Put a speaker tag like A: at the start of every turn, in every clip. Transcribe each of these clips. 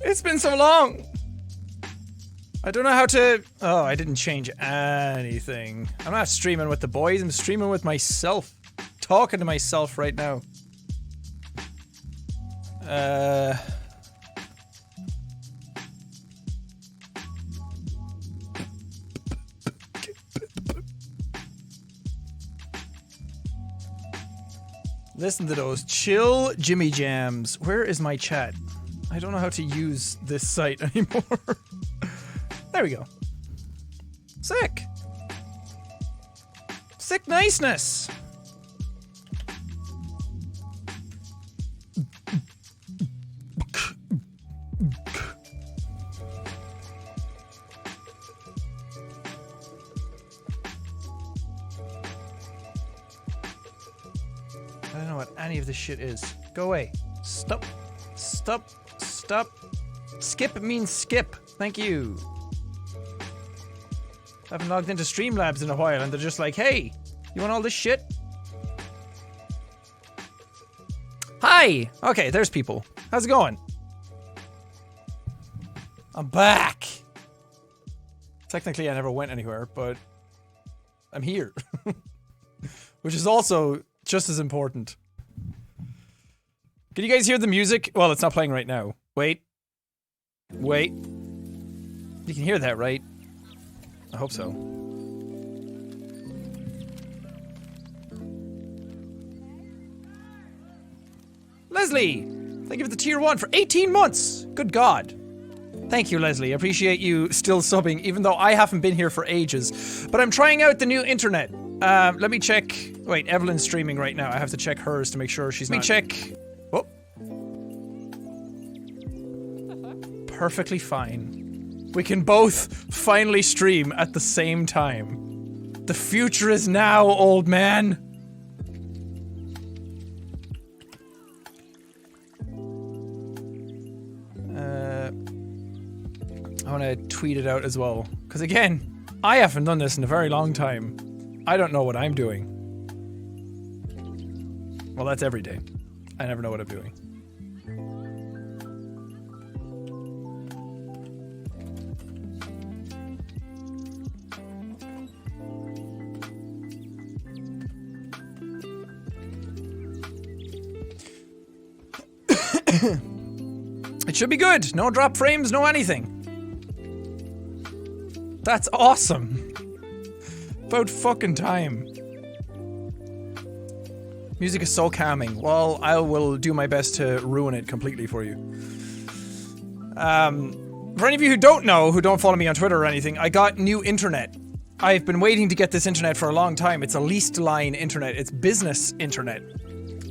A: It's been so long. I don't know how to... Oh, I didn't change anything. I'm not streaming with the boys, I'm streaming with myself. Talking to myself right now. Listen to those chill Jimmy Jams. Where is my chat? I don't know how to use this site anymore. There we go. Sick. Sick niceness. I don't know what any of this shit is. Go away. Stop. Stop. Stop. Skip means skip. Thank you. I haven't logged into Streamlabs in a while and they're just like, hey, you want all this shit? Hi! Okay, there's people. How's it going? I'm back! Technically I never went anywhere, but I'm here. Which is also just as important. Can you guys hear the music? Well, it's not playing right now. Wait. Wait. You can hear that, right? I hope so. Leslie! Thank you for the tier 1 for 18 months! Good God. Thank you, Leslie. I appreciate you still subbing, even though I haven't been here for ages. But I'm trying out the new internet. Let me check. Wait, Evelyn's streaming right now. I have to check hers to make sure she's not. Let me check. Oh. Perfectly fine. We can both finally stream at the same time. The future is now, old man. I want to tweet it out as well. Because again, I haven't done this in a very long time. I don't know what I'm doing. Well, that's every day. I never know what I'm doing. It should be good. No drop frames, no anything. That's awesome. About fucking time. Music is so calming. Well, I will do my best to ruin it completely for you. For any of you who don't know, who don't follow me on Twitter or anything, I got new internet. I've been waiting to get this internet for a long time. It's a leased line internet. It's business internet.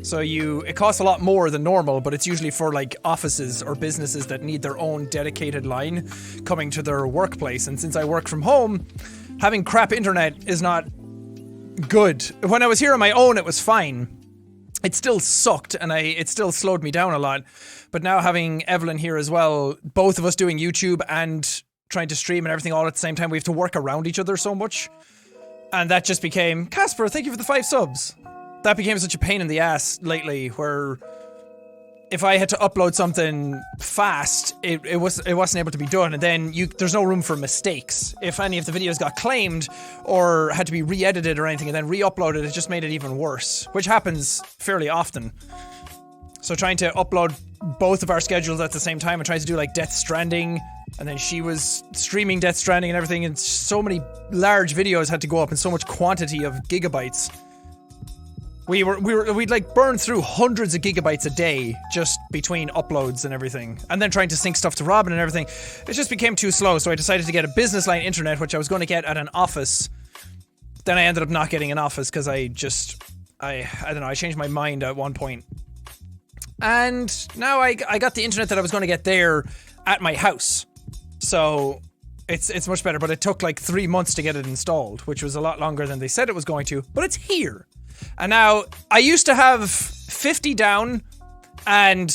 A: So it costs a lot more than normal, but it's usually for like offices or businesses that need their own dedicated line coming to their workplace. And since I work from home, having crap internet is not good. When I was here on my own, it was fine. It still sucked and it still slowed me down a lot. But now having Evelyn here as well, both of us doing YouTube and trying to stream and everything all at the same time, we have to work around each other so much. And that just became, Casper, thank you for the 5 subs. That became such a pain in the ass lately, where if I had to upload something fast, it wasn't able to be done, and then there's no room for mistakes. If any of the videos got claimed or had to be re-edited or anything and then re-uploaded, it just made it even worse, which happens fairly often. So trying to upload both of our schedules at the same time and trying to do like Death Stranding, and then she was streaming Death Stranding and everything, and so many large videos had to go up in so much quantity of gigabytes. We'd like burn through hundreds of gigabytes a day just between uploads and everything. And then trying to sync stuff to Robin and everything. It just became too slow, so I decided to get a business line internet, which I was going to get at an office. Then I ended up not getting an office because I don't know, I changed my mind at one point. And now I got the internet that I was going to get there at my house. So it's much better, but it took like 3 months to get it installed, which was a lot longer than they said it was going to, but it's here. And now, I used to have 50 down and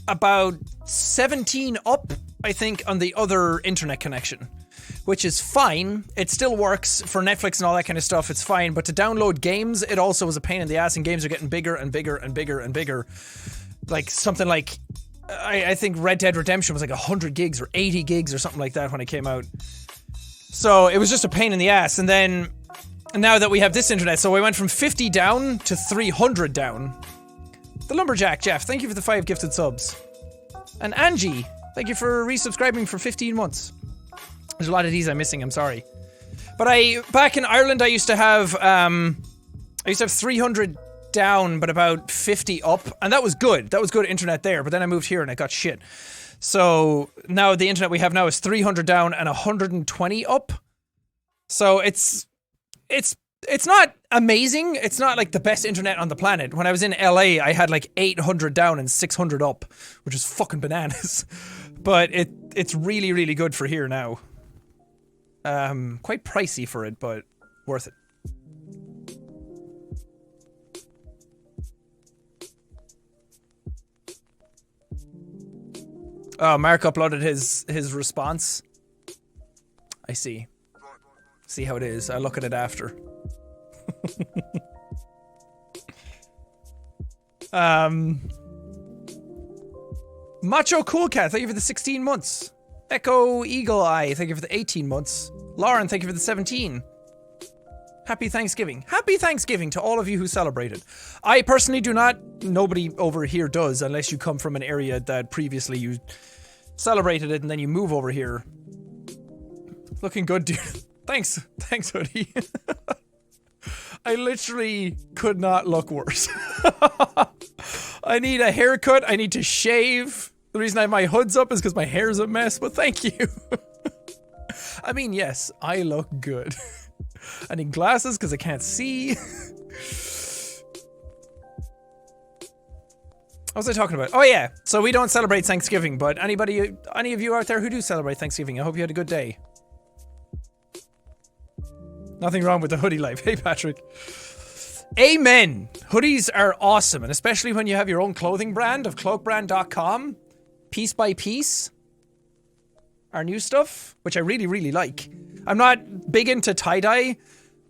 A: about 17 up, I think, on the other internet connection. Which is fine. It still works for Netflix and all that kind of stuff, it's fine. But to download games, it also was a pain in the ass, and games are getting bigger and bigger and bigger and bigger. Like, something like I think Red Dead Redemption was like 100 gigs or 80 gigs or something like that when it came out. So it was just a pain in the ass. And then now that we have this internet, so we went from 50 down to 300 down. The Lumberjack Jeff, thank you for the 5 gifted subs. And Angie, thank you for resubscribing for 15 months. There's a lot of these I'm missing, I'm sorry. But back in Ireland, I used to have 300 down, but about 50 up, and that was good. That was good internet there, but then I moved here and it got shit. So now the internet we have now is 300 down and 120 up. So it's not amazing. It's not like the best internet on the planet. When I was in LA, I had like 800 down and 600 up, which is fucking bananas. But it's really, really good for here now. Quite pricey for it, but worth it. Oh, Mark uploaded his response. I see. See how it is. I'll look at it after. Macho Cool Cat, thank you for the 16 months. Echo Eagle Eye, thank you for the 18 months. Lauren, thank you for the 17. Happy Thanksgiving. Happy Thanksgiving to all of you who celebrated. I personally do not. Nobody over here does, unless you come from an area that previously you celebrated it and then you move over here. Looking good, dude. Thanks, Hoodie. I literally could not look worse. I need a haircut. I need to shave. The reason I have my hoods up is because my hair's a mess, but thank you. I mean, yes, I look good. I need glasses because I can't see. What was I talking about? Oh yeah, so we don't celebrate Thanksgiving, but any of you out there who do celebrate Thanksgiving, I hope you had a good day. Nothing wrong with the hoodie life. Hey, Patrick. Amen. Hoodies are awesome, and especially when you have your own clothing brand of cloakbrand.com. Piece by Piece. Our new stuff, which I really, really like. I'm not big into tie-dye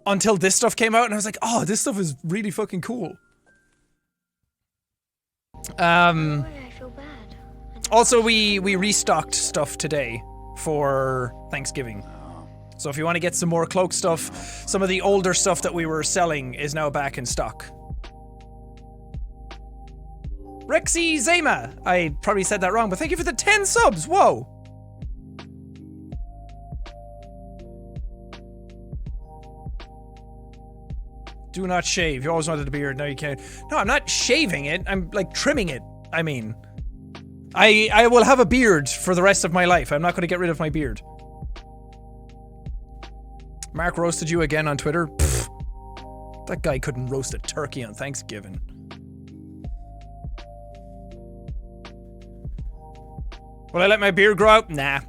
A: until this stuff came out, and I was like, oh, this stuff is really fucking cool.
B: I feel bad.
A: Also, we restocked stuff today for Thanksgiving. So if you want to get some more cloak stuff, some of the older stuff that we were selling is now back in stock. Rexy Zema! I probably said that wrong, but thank you for the 10 subs! Whoa! Do not shave. You always wanted a beard, now you can't. No, I'm not shaving it. I'm like trimming it. I mean, I will have a beard for the rest of my life. I'm not going to get rid of my beard. Mark roasted you again on Twitter? Pfft. That guy couldn't roast a turkey on Thanksgiving. Will I let my beard grow out? Nah.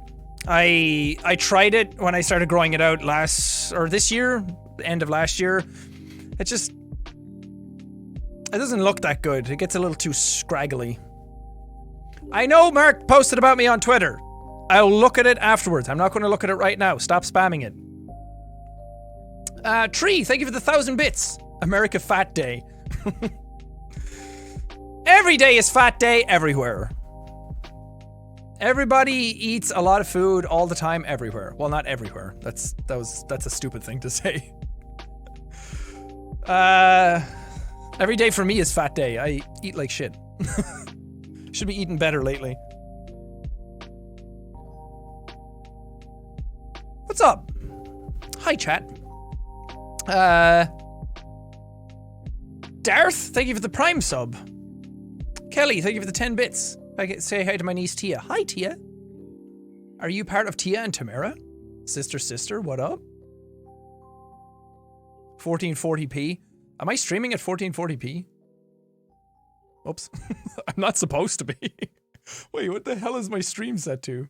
A: I tried it when I started growing it out this year, end of last year. It doesn't look that good. It gets a little too scraggly. I know Mark posted about me on Twitter. I'll look at it afterwards. I'm not going to look at it right now. Stop spamming it. Tree, thank you for the 1,000 bits. America Fat Day. Every day is Fat Day everywhere. Everybody eats a lot of food all the time everywhere. Well, not everywhere. That's a stupid thing to say. Every day for me is Fat Day. I eat like shit. Should be eating better lately. What's up? Hi, chat. Darth, thank you for the Prime sub. Kelly, thank you for the 10 bits. I can say hi to my niece Tia. Hi, Tia. Are you part of Tia and Tamara? Sister, what up? 1440p. Am I streaming at 1440p? Oops. I'm not supposed to be. Wait, what the hell is my stream set to?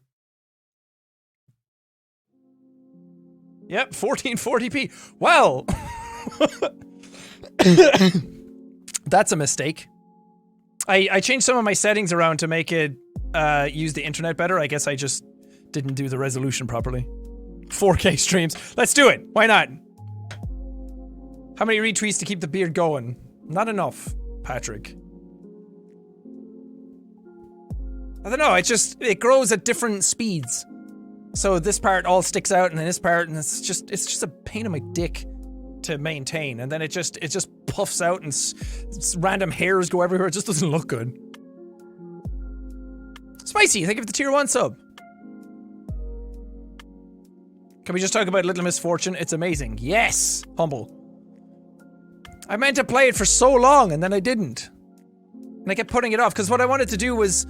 A: Yep, 1440p. Well, that's a mistake. I changed some of my settings around to make it use the internet better. I guess I just didn't do the resolution properly. 4K streams. Let's do it. Why not? How many retweets to keep the beard going? Not enough, Patrick. I don't know, it grows at different speeds. So this part all sticks out and then this part, and it's just a pain in my dick to maintain. And then it just puffs out and random hairs go everywhere. It just doesn't look good. Spicy, thank you for the tier 1 sub. Can we just talk about Little Misfortune? It's amazing. Yes! Humble. I meant to play it for so long and then I didn't. And I kept putting it off because what I wanted to do was...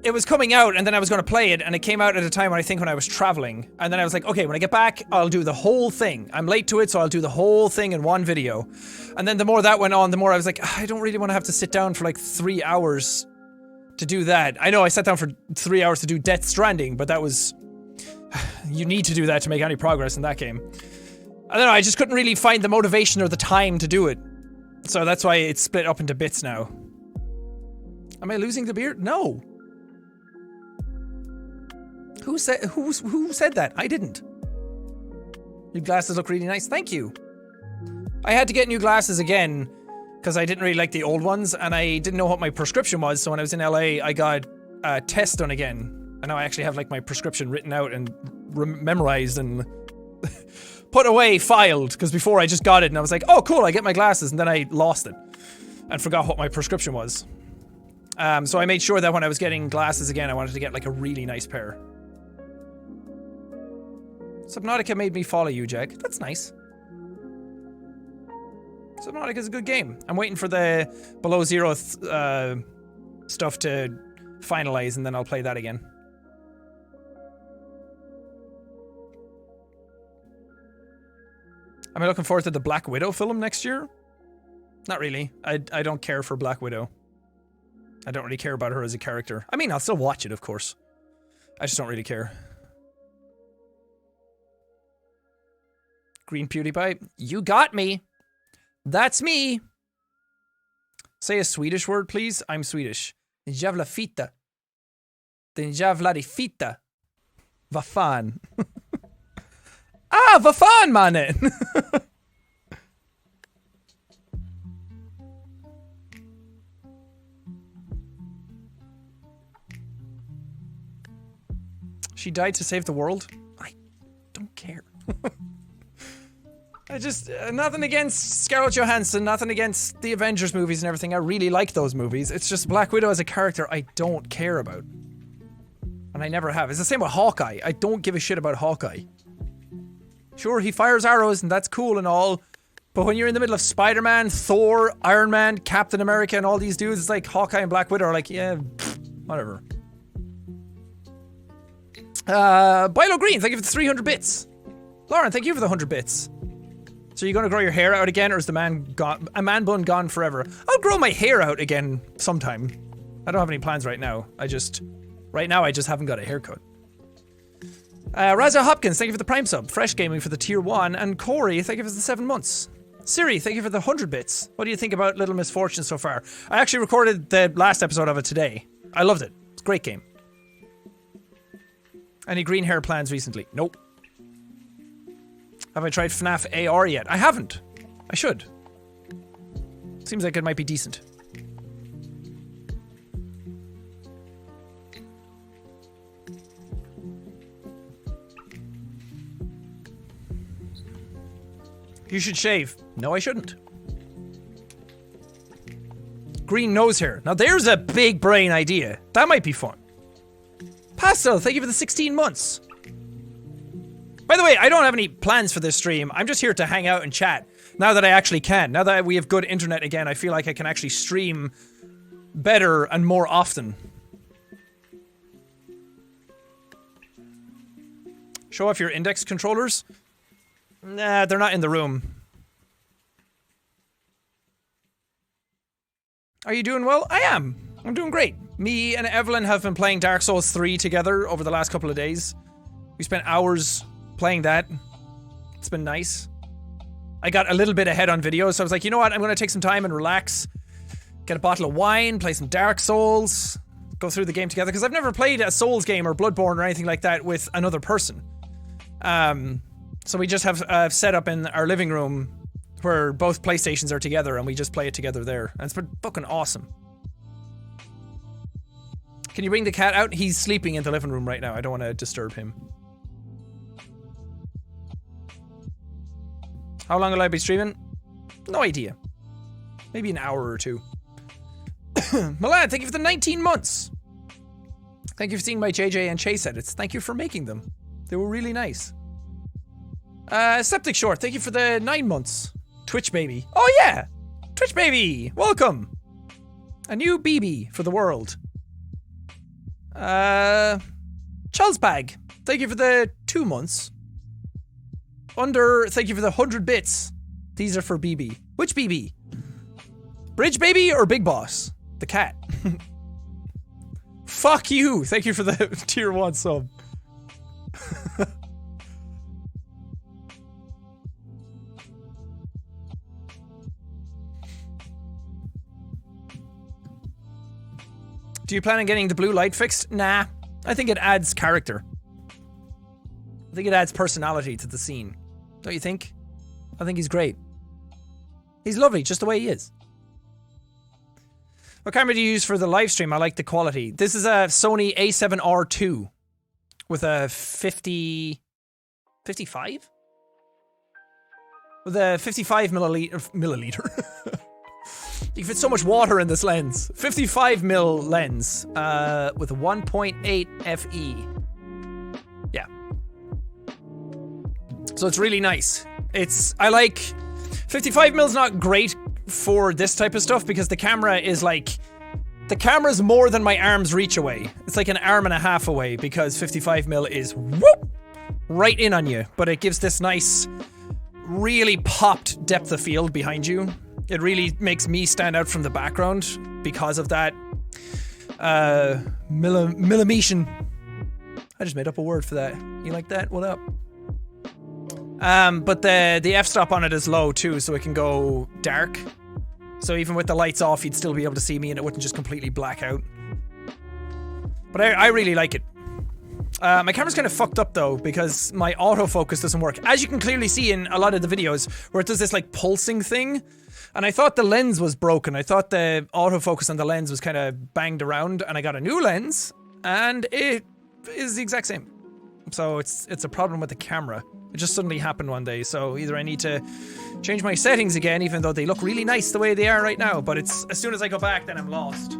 A: It was coming out and then I was going to play it and it came out at a time when I was traveling. And then I was like, okay, when I get back, I'll do the whole thing. I'm late to it, so I'll do the whole thing in one video. And then the more that went on, the more I was like, I don't really want to have to sit down for like 3 hours to do that. I know I sat down for 3 hours to do Death Stranding, but that was... You need to do that to make any progress in that game. I don't know, I just couldn't really find the motivation or the time to do it. So that's why it's split up into bits now. Am I losing the beard? No. Who said that? I didn't. Your glasses look really nice. Thank you. I had to get new glasses again because I didn't really like the old ones and I didn't know what my prescription was. So when I was in LA, I got a test done again. And now I actually have like my prescription written out and memorized and put away, filed. Because before I just got it and I was like, oh cool, I get my glasses. And then I lost it and forgot what my prescription was. So I made sure that when I was getting glasses again, I wanted to get like a really nice pair. Subnautica made me follow you, Jack. That's nice. Subnautica's a good game. I'm waiting for the Below Zero stuff to finalize and then I'll play that again. Am I looking forward to the Black Widow film next year? Not really. I don't care for Black Widow. I don't really care about her as a character. I mean, I'll still watch it, of course. I just don't really care. Green PewDiePie, you got me. That's me. Say a Swedish word, please. I'm Swedish. Den jävla fitta. Den jävla fitta. Vad fan. Ah, vad fan, mannen! She died to save the world? I don't care. I just, nothing against Scarlett Johansson, nothing against the Avengers movies and everything. I really like those movies. It's just Black Widow as a character I don't care about. And I never have. It's the same with Hawkeye. I don't give a shit about Hawkeye. Sure, he fires arrows and that's cool and all, but when you're in the middle of Spider-Man, Thor, Iron Man, Captain America and all these dudes, it's like Hawkeye and Black Widow are like, yeah, whatever. Bilo Green, thank you for the 300 bits. Lauren, thank you for the 100 bits. So you're gonna grow your hair out again, or is the man bun gone forever? I'll grow my hair out again sometime. I don't have any plans right now. Right now I just haven't got a haircut. Raza Hopkins, thank you for the Prime sub. Fresh Gaming for the tier 1. And Corey, thank you for the 7 months. Siri, thank you for the 100 bits. What do you think about Little Misfortune so far? I actually recorded the last episode of it today. I loved it. It's a great game. Any green hair plans recently? Nope. Have I tried FNAF AR yet? I haven't. I should. Seems like it might be decent. You should shave. No, I shouldn't. Green nose hair. Now there's a big brain idea. That might be fun. Pastel, thank you for the 16 months. By the way, I don't have any plans for this stream. I'm just here to hang out and chat. Now that I actually can. Now that we have good internet again, I feel like I can actually stream better and more often. Show off your index controllers? Nah, they're not in the room. Are you doing well? I am. I'm doing great. Me and Evelyn have been playing Dark Souls 3 together over the last couple of days. We spent hours playing that. It's been nice. I got a little bit ahead on videos, so I was like, you know what? I'm gonna take some time and relax. Get a bottle of wine, play some Dark Souls, go through the game together, because I've never played a Souls game or Bloodborne or anything like that with another person. So we just have set up in our living room where both PlayStations are together and we just play it together there. And it's been fucking awesome. Can you bring the cat out? He's sleeping in the living room right now. I don't want to disturb him. How long will I be streaming? No idea. Maybe an hour or two. Milan, thank you for the 19 months. Thank you for seeing my JJ and Chase edits. Thank you for making them. They were really nice. Septic Short, thank you for the 9 months. Twitch Baby. Oh yeah! Twitch Baby! Welcome! A new BB for the world. Charles Bag, thank you for the 2 months. Thank you for the 100 bits. These are for BB. Which BB? Bridge Baby or Big Boss? The cat. Fuck you! Thank you for the tier 1 sub. Do you plan on getting the blue light fixed? Nah. I think it adds character. I think it adds personality to the scene. Don't you think? I think he's great. He's lovely, just the way he is. What camera do you use for the live stream? I like the quality. This is a Sony A7R II with a 55? With a 55 milliliter. You fit so much water in this lens. 55 mil lens with a 1.8 FE. Yeah. So it's really nice. I like 55 mil's not great for this type of stuff because the camera is like the camera's more than my arm's reach away. It's like an arm and a half away because 55 mil is whoop right in on you, but it gives this nice really popped depth of field behind you. It really makes me stand out from the background because of that millimetion. I just made up a word for that. You like that? What up? But the f-stop on it is low too, so it can go dark. So even with the lights off, you'd still be able to see me and it wouldn't just completely black out. But I really like it. My camera's kind of fucked up though, because my autofocus doesn't work. As you can clearly see in a lot of the videos, where it does this like pulsing thing. And I thought the lens was broken. I thought the autofocus on the lens was kind of banged around, and I got a new lens, and it is the exact same. So it's a problem with the camera. It just suddenly happened one day, so either I need to change my settings again, even though they look really nice the way they are right now, but it's as soon as I go back, then I'm lost.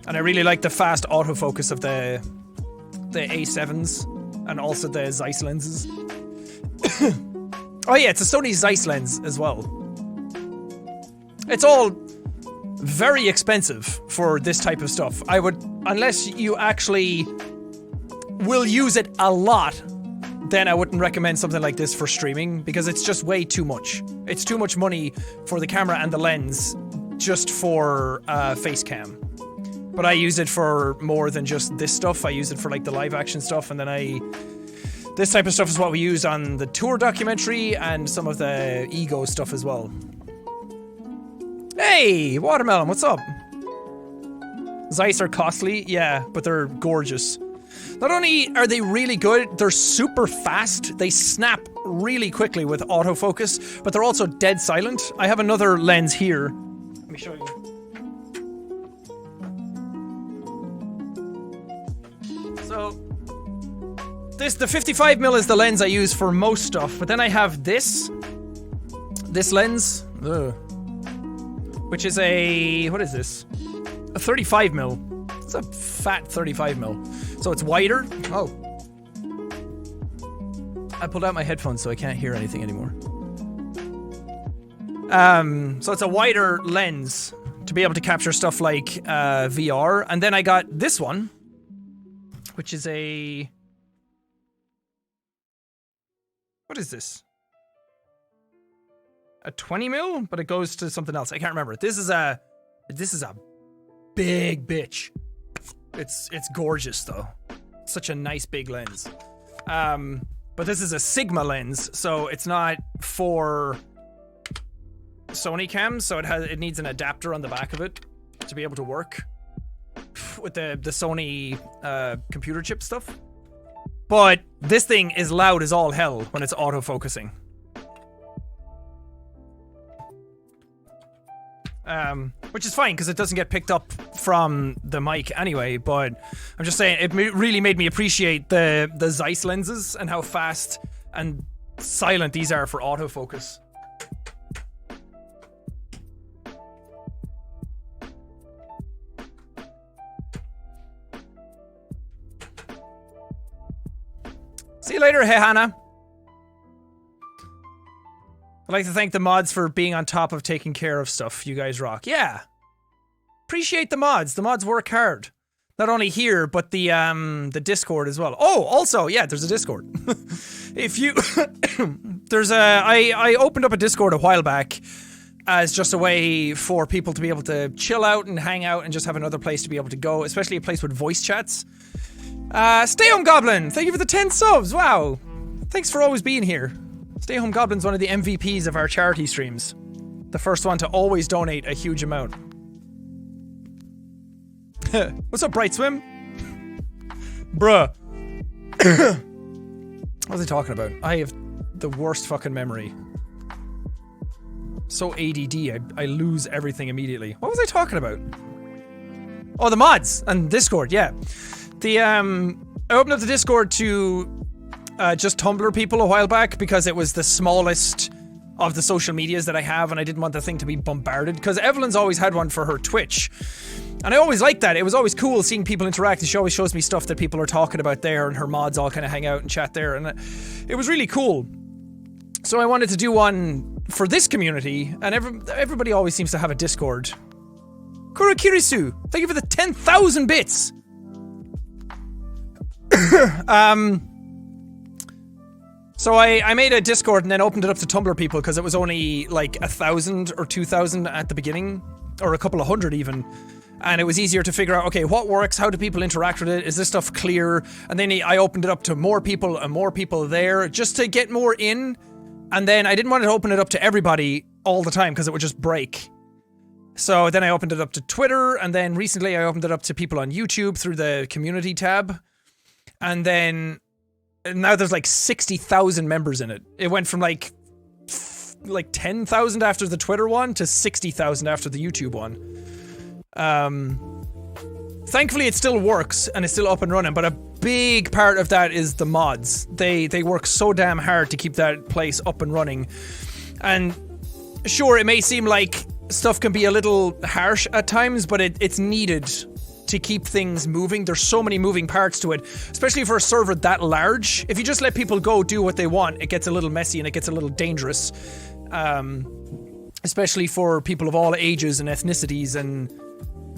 A: And I really like the fast autofocus of the A7s, and also the Zeiss lenses. Oh yeah, it's a Sony Zeiss lens as well. It's all very expensive for this type of stuff. I would, unless you actually will use it a lot, then I wouldn't recommend something like this for streaming because it's just way too much. It's too much money for the camera and the lens just for face cam. But I use it for more than just this stuff. I use it for like the live action stuff, and then this type of stuff is what we use on the tour documentary and some of the ego stuff as well. Hey, Watermelon, what's up? Zeiss are costly, yeah, but they're gorgeous. Not only are they really good, they're super fast. They snap really quickly with autofocus, but they're also dead silent. I have another lens here. Let me show you. So, the 55mm is the lens I use for most stuff, but then I have this lens, which is what is this? A 35mm. It's a fat 35mm. So it's wider. Oh. I pulled out my headphones so I can't hear anything anymore. So it's a wider lens to be able to capture stuff like VR. And then I got this one, which is what is this? A 20mm, but it goes to something else. I can't remember. This is a big bitch. It's gorgeous though. It's such a nice big lens. But this is a Sigma lens, so it's not for Sony cams, so it needs an adapter on the back of it to be able to work with the Sony computer chip stuff. But this thing is loud as all hell when it's autofocusing. Which is fine, because it doesn't get picked up from the mic anyway, but I'm just saying, it really made me appreciate the Zeiss lenses and how fast and silent these are for autofocus. See you later, hey Hannah. I'd like to thank the mods for being on top of taking care of stuff. You guys rock. Yeah. Appreciate the mods. The mods work hard. Not only here, but the Discord as well. Oh, also, yeah, there's a Discord. If you... there's a... I opened up a Discord a while back as just a way for people to be able to chill out and hang out and just have another place to be able to go, especially a place with voice chats. Stay Home Goblin! Thank you for the 10 subs! Wow! Thanks for always being here. Stay Home Goblin's one of the MVPs of our charity streams. The first one to always donate a huge amount. What's up, Bright Swim? Bruh. What was I talking about? I have the worst fucking memory. So ADD, I lose everything immediately. What was I talking about? Oh, the mods and Discord, yeah. I opened up the Discord to just Tumblr people a while back because it was the smallest of the social medias that I have, and I didn't want the thing to be bombarded, because Evelyn's always had one for her Twitch. And I always liked that. It was always cool seeing people interact, and she always shows me stuff that people are talking about there, and her mods all kind of hang out and chat there, and it was really cool. So I wanted to do one for this community, and everybody always seems to have a Discord. Kurakirisu, thank you for the 10,000 bits! So I made a Discord and then opened it up to Tumblr people because it was only like 1,000 or 2,000 at the beginning, or a couple of hundred even. And it was easier to figure out, okay, what works? How do people interact with it? Is this stuff clear? And then I opened it up to more people and more people there just to get more in. And then I didn't want to open it up to everybody all the time because it would just break. So then I opened it up to Twitter, and then recently I opened it up to people on YouTube through the community tab. And then now there's like 60,000 members in it. It went from like 10,000 after the Twitter one to 60,000 after the YouTube one. Thankfully it still works and it's still up and running, but a big part of that is the mods. They work so damn hard to keep that place up and running. And sure, it may seem like stuff can be a little harsh at times, but it's needed to keep things moving. There's so many moving parts to it, especially for a server that large. If you just let people go do what they want, it gets a little messy and it gets a little dangerous. Especially for people of all ages and ethnicities and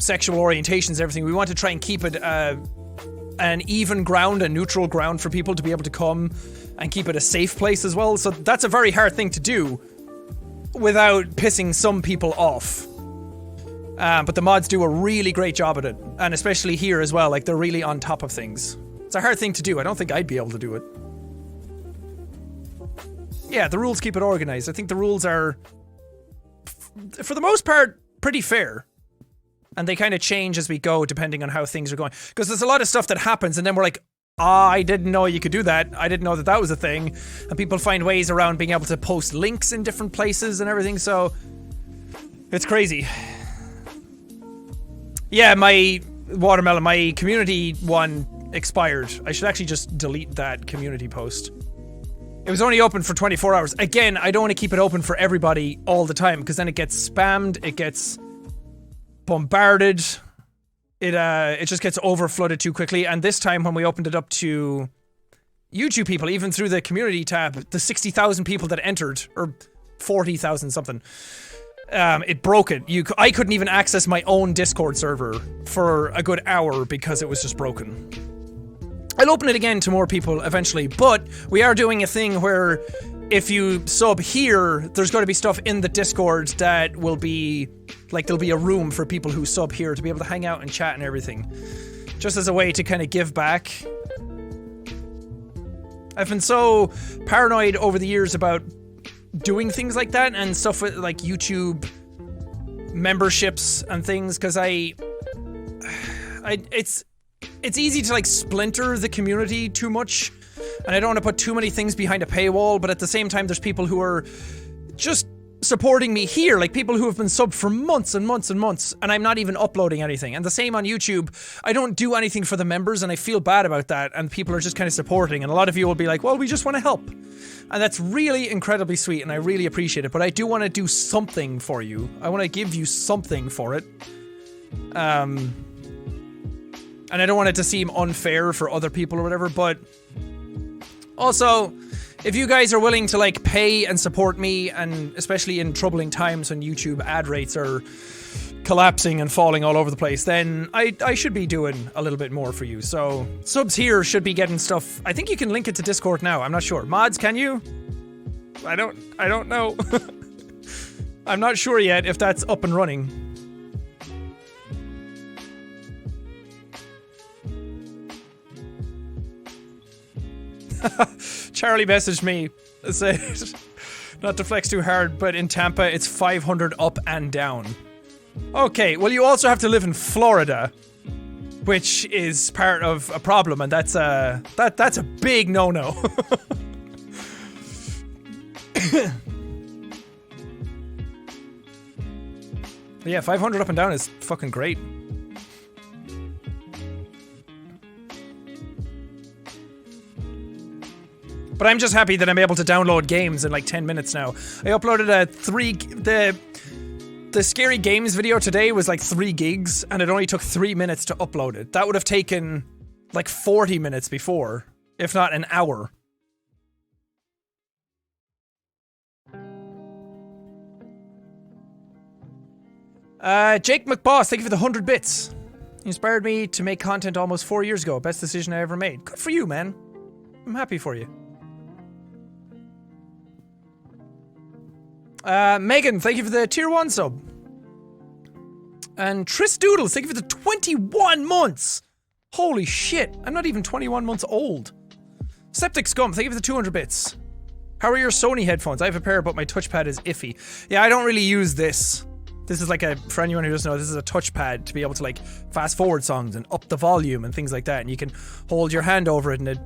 A: sexual orientations and everything. We want to try and keep it an even ground, a neutral ground for people to be able to come and keep it a safe place as well. So that's a very hard thing to do without pissing some people off. But the mods do a really great job at it. And especially here as well, like they're really on top of things. It's a hard thing to do. I don't think I'd be able to do it. Yeah, the rules keep it organized. I think the rules are, for the most part, pretty fair. And they kind of change as we go depending on how things are going. Because there's a lot of stuff that happens and then we're like, I didn't know you could do that. I didn't know that that was a thing. And people find ways around being able to post links in different places and everything, so it's crazy. Yeah, my watermelon, my community one expired. I should actually just delete that community post. It was only open for 24 hours. Again, I don't want to keep it open for everybody all the time because then it gets spammed, it gets bombarded. It just gets over flooded too quickly. And this time when we opened it up to YouTube people, even through the community tab, the 60,000 people that entered, or 40,000 something, it broke it. I couldn't even access my own Discord server for a good hour because it was just broken. I'll open it again to more people eventually, but we are doing a thing where if you sub here, there's going to be stuff in the Discord that will be, like, there'll be a room for people who sub here to be able to hang out and chat and everything. Just as a way to kind of give back. I've been so paranoid over the years about doing things like that and stuff with, like, YouTube memberships and things, because it's easy to, like, splinter the community too much. And I don't want to put too many things behind a paywall, but at the same time, there's people who are just supporting me here, like people who have been subbed for months and months and months, and I'm not even uploading anything. And the same on YouTube. I don't do anything for the members, and I feel bad about that, and people are just kind of supporting, and a lot of you will be like, well, we just want to help. And that's really incredibly sweet, and I really appreciate it, but I do want to do something for you. I want to give you something for it. And I don't want it to seem unfair for other people or whatever, but also, if you guys are willing to like pay and support me, and especially in troubling times when YouTube ad rates are collapsing and falling all over the place, then I should be doing a little bit more for you. So subs here should be getting stuff. I think you can link it to Discord now. I'm not sure. Mods, can you? I don't know. I'm not sure yet if that's up and running. Charlie messaged me, said, not to flex too hard, but in Tampa it's 500 up and down. Okay, well you also have to live in Florida, which is part of a problem, and that's a big no-no. Yeah, 500 up and down is fucking great. But I'm just happy that I'm able to download games in like 10 minutes now. I uploaded the Scary Games video today was like 3 gigs, and it only took 3 minutes to upload it. That would have taken like 40 minutes before, if not an hour. Jake McBoss, thank you for the 100 bits. You inspired me to make content almost 4 years ago. Best decision I ever made. Good for you, man. I'm happy for you. Megan, thank you for the tier 1 sub. And Tris Doodles, thank you for the 21 months. Holy shit, I'm not even 21 months old. Septic Scum, thank you for the 200 bits. How are your Sony headphones? I have a pair, but my touchpad is iffy. Yeah, I don't really use this. This is like for anyone who doesn't know, this is a touchpad to be able to like fast forward songs and up the volume and things like that. And you can hold your hand over it, and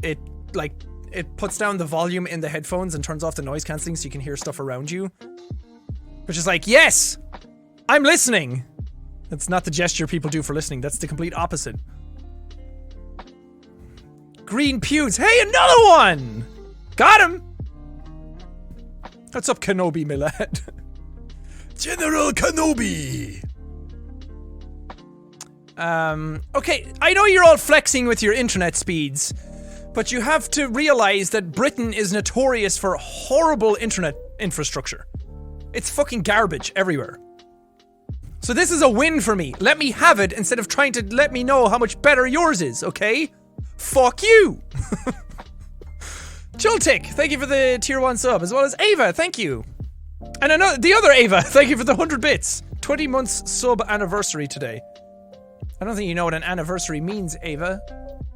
A: it puts down the volume in the headphones and turns off the noise cancelling so you can hear stuff around you. Which is like, yes! I'm listening! That's not the gesture people do for listening, that's the complete opposite. Green Pews, hey, another one! Got him! What's up, Kenobi, my lad? General Kenobi! Okay, I know you're all flexing with your internet speeds, but you have to realize that Britain is notorious for horrible internet infrastructure. It's fucking garbage everywhere. So this is a win for me. Let me have it instead of trying to let me know how much better yours is, okay? Fuck you! Chiltic, thank you for the tier 1 sub, as well as Ava, thank you. And the other Ava, thank you for the 100 bits. 20 months sub anniversary today. I don't think you know what an anniversary means, Ava.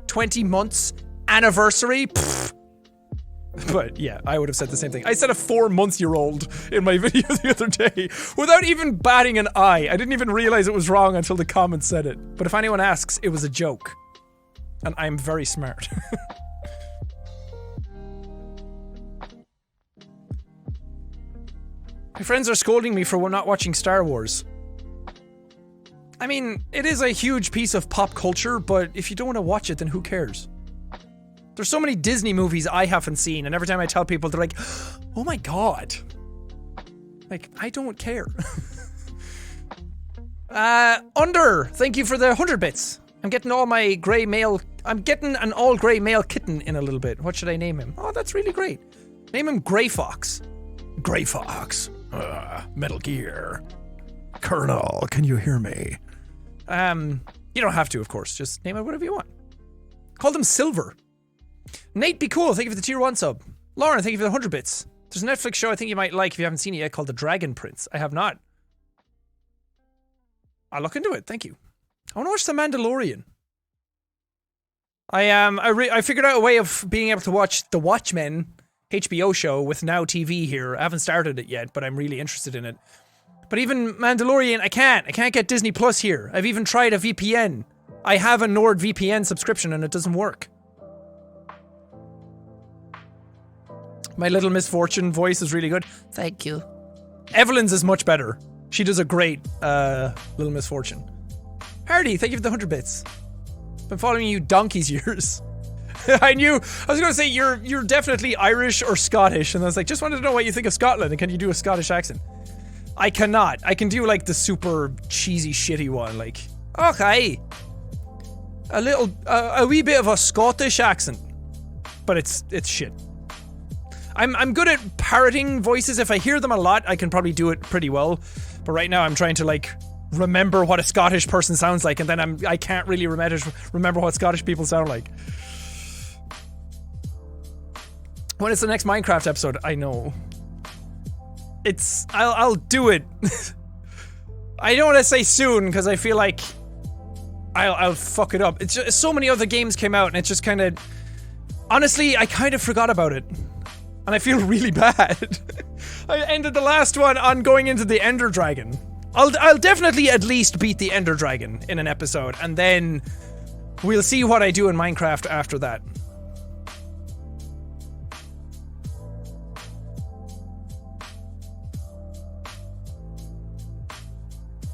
A: 20 months anniversary? Pfft. But yeah, I would have said the same thing. I said a 4-month-year-old in my video the other day without even batting an eye. I didn't even realize it was wrong until the comments said it. But if anyone asks, it was a joke. And I'm very smart. My friends are scolding me for not watching Star Wars. I mean, it is a huge piece of pop culture, but if you don't want to watch it, then who cares? There's so many Disney movies I haven't seen, and every time I tell people, they're like, oh my god. Like, I don't care. Under, thank you for the 100 bits. I'm getting all my grey male, I'm getting an all grey male kitten in a little bit. What should I name him? Oh, that's really great. Name him Grey Fox. Grey Fox. Metal Gear. Colonel, can you hear me? You don't have to, of course. Just name it whatever you want. Call them Silver. Nate, be cool. Thank you for the tier 1 sub. Lauren, thank you for the 100 bits. There's a Netflix show I think you might like if you haven't seen it yet called The Dragon Prince. I have not. I'll look into it. Thank you. I want to watch The Mandalorian. I figured out a way of being able to watch The Watchmen HBO show with Now TV here. I haven't started it yet, but I'm really interested in it. But even Mandalorian, I can't get Disney Plus here. I've even tried a VPN. I have a NordVPN subscription and it doesn't work. My Little Misfortune voice is really good. Thank you. Evelyn's is much better. She does a great Little Misfortune. Hardy, thank you for the 100 bits. Been following you donkey's years. I was gonna say you're definitely Irish or Scottish, and I was like, just wanted to know what you think of Scotland, and can you do a Scottish accent? I cannot. I can do like the super cheesy shitty one, like, okay. A wee bit of a Scottish accent. But it's shit. I'm good at parroting voices. If I hear them a lot, I can probably do it pretty well. But right now I'm trying to like remember what a Scottish person sounds like, and then I can't really remember what Scottish people sound like. When is the next Minecraft episode? I know. I'll do it. I don't want to say soon because I feel like I'll fuck it up. It's just so many other games came out, and it's just kind of, honestly, I kind of forgot about it, and I feel really bad. I ended the last one on going into the Ender Dragon. I'll definitely at least beat the Ender Dragon in an episode, and then we'll see what I do in Minecraft after that.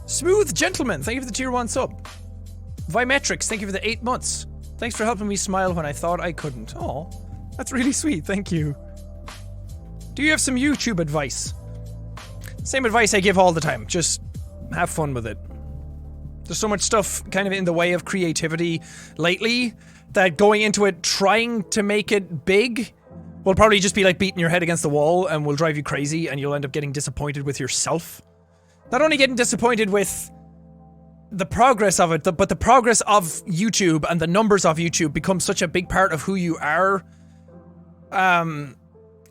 A: Smooth Gentleman, thank you for the tier 1 sub. Vimetrics, thank you for the 8 months. Thanks for helping me smile when I thought I couldn't. Aw, that's really sweet, thank you. Do you have some YouTube advice? Same advice I give all the time, just have fun with it. There's so much stuff kind of in the way of creativity lately that going into it trying to make it big will probably just be like beating your head against the wall and will drive you crazy, and you'll end up getting disappointed with yourself. Not only getting disappointed with the progress of it, but the progress of YouTube and the numbers of YouTube become such a big part of who you are. And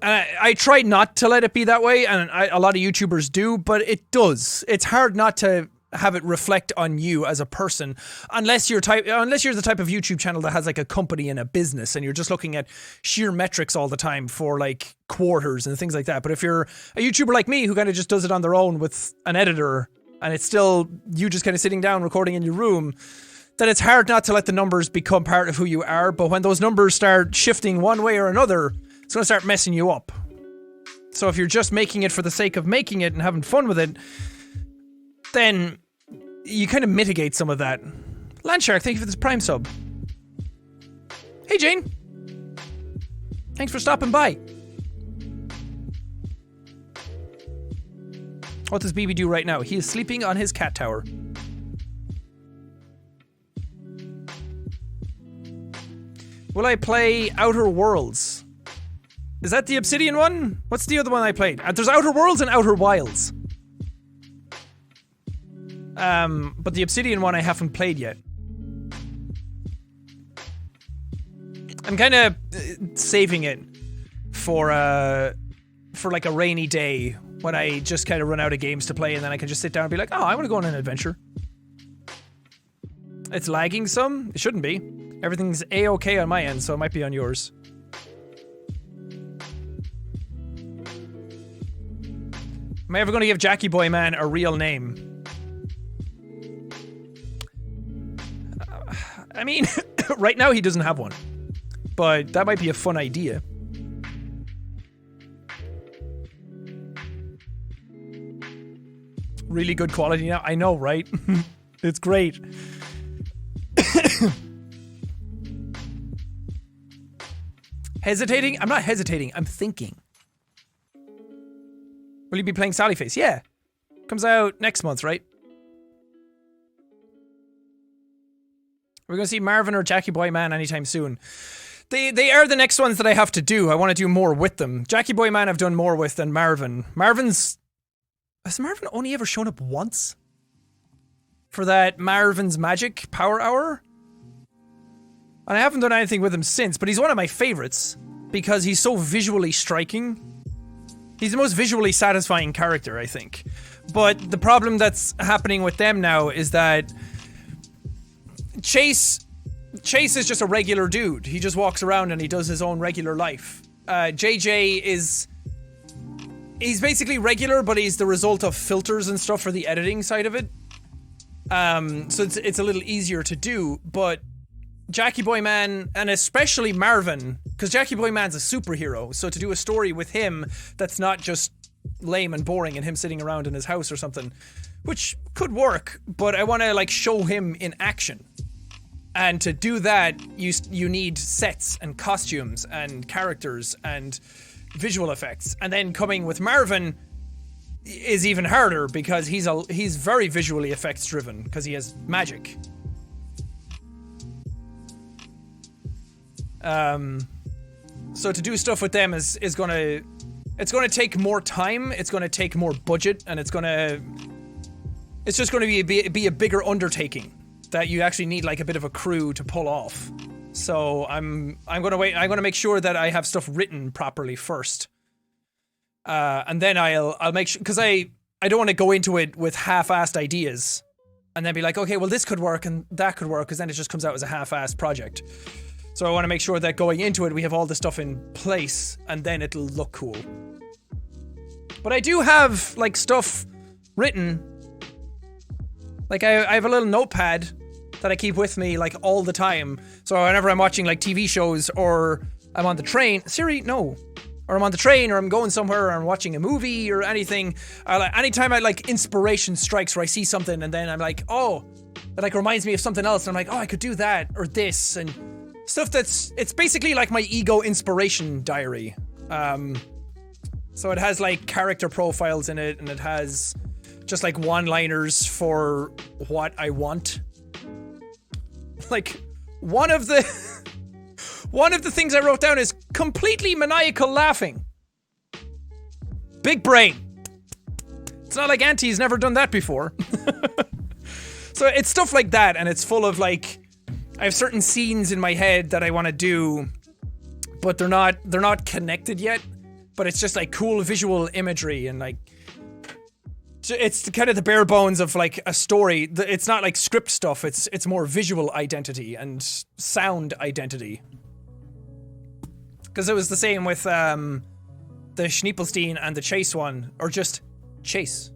A: I try not to let it be that way, and a lot of YouTubers do, but it does. It's hard not to have it reflect on you as a person, unless you're the type of YouTube channel that has like a company and a business, and you're just looking at sheer metrics all the time for like quarters and things like that. But if you're a YouTuber like me who kind of just does it on their own with an editor, and it's still you just kind of sitting down recording in your room, then it's hard not to let the numbers become part of who you are. But when those numbers start shifting one way or another, it's going to start messing you up. So if you're just making it for the sake of making it and having fun with it, then you kind of mitigate some of that. Landshark, thank you for this Prime sub. Hey Jane. Thanks for stopping by. What does BB do right now? He is sleeping on his cat tower. Will I play Outer Worlds? Is that the Obsidian one? What's the other one I played? There's Outer Worlds and Outer Wilds. But the Obsidian one I haven't played yet. I'm kind of saving it for like a rainy day when I just kind of run out of games to play, and then I can just sit down and be like, oh, I want to go on an adventure. It's lagging some. It shouldn't be. Everything's A-okay on my end, so it might be on yours. Am I ever going to give Jackie Boy Man a real name? I mean, right now he doesn't have one. But that might be a fun idea. Really good quality now. I know, right? It's great. Hesitating? I'm not hesitating. I'm thinking. Will you be playing Sallyface? Yeah. Comes out next month, right? We're gonna see Marvin or Jackie Boy Man anytime soon. They are the next ones that I have to do. I want to do more with them. Jackie Boy Man I've done more with than Marvin. Has Marvin only ever shown up once? For that Marvin's Magic Power Hour? And I haven't done anything with him since, but he's one of my favorites because he's so visually striking. He's the most visually satisfying character, I think. But the problem that's happening with them now is that Chase is just a regular dude. He just walks around and he does his own regular life. JJ he's basically regular, but he's the result of filters and stuff for the editing side of it. So it's a little easier to do, but Jackie Boy Man, and especially Marvin, because Jackie Boy Man's a superhero, so to do a story with him that's not just lame and boring and him sitting around in his house or something, which could work, but I want to like show him in action. And to do that, you need sets and costumes and characters and visual effects. And then coming with Marvin is even harder because he's very visually effects driven because he has magic. So to do stuff with them is gonna take more time, it's gonna take more budget, and it's just gonna be a bigger undertaking that you actually need like a bit of a crew to pull off. So I'm gonna make sure that I have stuff written properly first. And then I'll make sure, because I don't want to go into it with half-assed ideas and then be like, okay, well this could work and that could work, because then it just comes out as a half-assed project. So I want to make sure that going into it we have all the stuff in place and then it'll look cool. But I do have like stuff written. Like I have a little notepad that I keep with me like all the time. So whenever I'm watching like TV shows or I'm on the train, Siri, no. Or I'm on the train or I'm going somewhere or I'm watching a movie or anything. Anytime I like inspiration strikes where I see something and then I'm like, oh, that like reminds me of something else. And I'm like, oh, I could do that or this and stuff it's basically like my ego inspiration diary. So it has like character profiles in it and it has just like one-liners for what I want. Like one of the things I wrote down is completely maniacal laughing. Big brain. It's not like Auntie's never done that before. So it's stuff like that, and it's full of like, I have certain scenes in my head that I want to do, but they're not connected yet. But it's just like cool visual imagery and like, it's kind of the bare bones of like a story. It's not like script stuff. It's more visual identity and sound identity. Because it was the same with the Schneepelstein and the Chase one, or just Chase.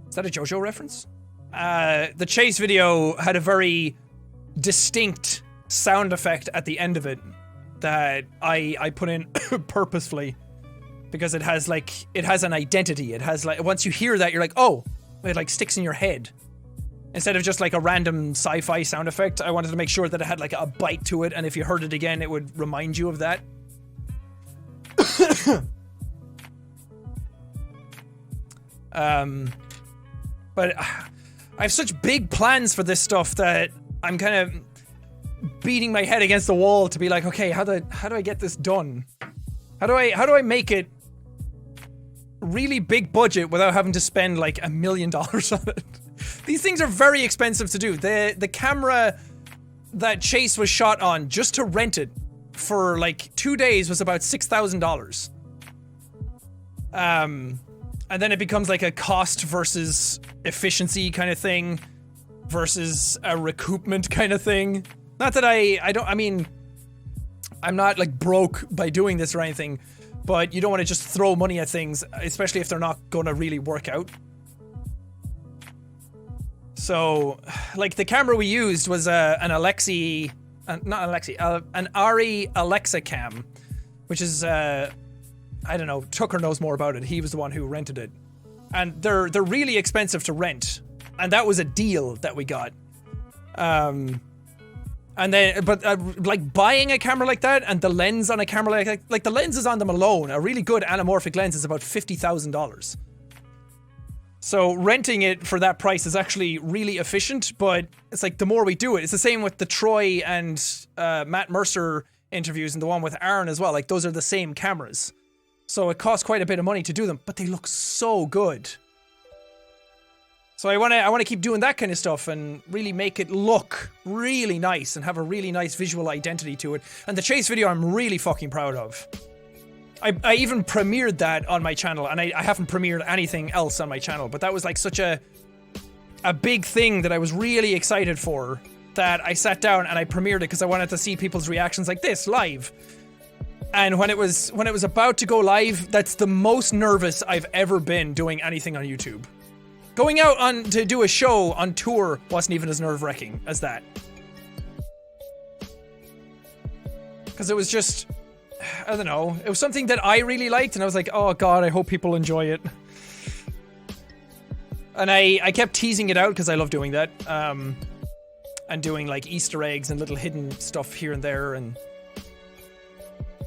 A: Is that a JoJo reference? The Chase video had a very distinct sound effect at the end of it that I put in purposefully, because it has an identity. It has like, once you hear that, you're like, oh, it like sticks in your head. Instead of just like a random sci-fi sound effect, I wanted to make sure that it had like a bite to it, and if you heard it again, it would remind you of that. But I have such big plans for this stuff that I'm kind of beating my head against the wall to be like, okay, how do I get this done? How do I make it really big budget without having to spend like $1 million on it? These things are very expensive to do. The camera that Chase was shot on, just to rent it for like 2 days, was about $6,000. And then it becomes like a cost versus efficiency kind of thing versus a recoupment kind of thing. Not that I mean, I'm not like broke by doing this or anything, but you don't want to just throw money at things, especially if they're not going to really work out. So, like, the camera we used was an Ari Alexa cam, which is, I don't know, Tucker knows more about it. He was the one who rented it. And they're really expensive to rent. And that was a deal that we got. And then, but like buying a camera like that and the lens on a camera like the lenses on them alone, a really good anamorphic lens is about $50,000. So renting it for that price is actually really efficient, but it's like the more we do it, it's the same with the Troy and Matt Mercer interviews and the one with Aaron as well. Like those are the same cameras. So it costs quite a bit of money to do them, but they look so good. So I want to keep doing that kind of stuff and really make it look really nice and have a really nice visual identity to it. And the Chase video I'm really fucking proud of. I even premiered that on my channel, and I haven't premiered anything else on my channel, but that was like such a big thing that I was really excited for, that I sat down and I premiered it because I wanted to see people's reactions like this live. And when it was about to go live, that's the most nervous I've ever been doing anything on YouTube. Going out on to do a show on tour wasn't even as nerve-wracking as that. Because it was just I don't know. It was something that I really liked, and I was like, oh god, I hope people enjoy it. And I kept teasing it out because I love doing that. And doing like Easter eggs and little hidden stuff here and there, and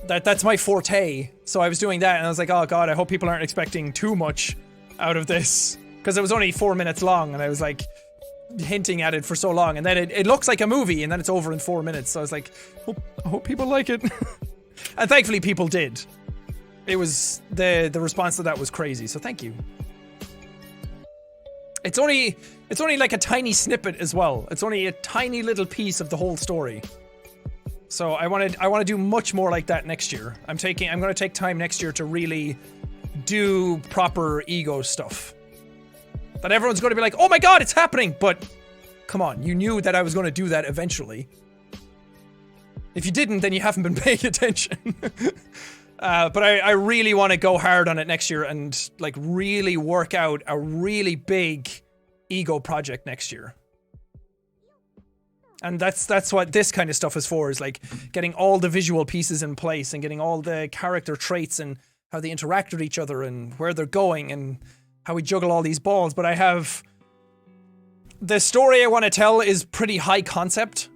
A: that's my forte. So I was doing that, and I was like, oh god, I hope people aren't expecting too much out of this. Because it was only 4 minutes long, and I was like hinting at it for so long, and then it looks like a movie, and then it's over in 4 minutes. So I was like, I hope people like it. And thankfully people did. It was, the response to that was crazy, so thank you. It's only like a tiny snippet as well. It's only a tiny little piece of the whole story. So I want to do much more like that next year. I'm going to take time next year to really do proper ego stuff. That everyone's going to be like, oh my god, it's happening! But, come on, you knew that I was going to do that eventually. If you didn't, then you haven't been paying attention. But I really want to go hard on it next year and, like, really work out a really big ego project next year. And that's what this kind of stuff is for, is, like, getting all the visual pieces in place and getting all the character traits and how they interact with each other and where they're going and how we juggle all these balls. But I have... The story I want to tell is pretty high concept,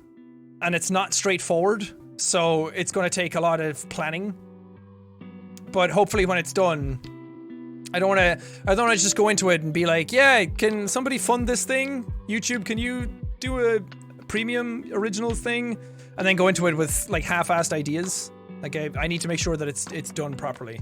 A: and it's not straightforward, so it's going to take a lot of planning. But hopefully when it's done, I don't want to just go into it and be like, yeah, can somebody fund this thing? YouTube, can you do a premium originals thing? And then go into it with like half-assed ideas. Like I need to make sure that it's done properly.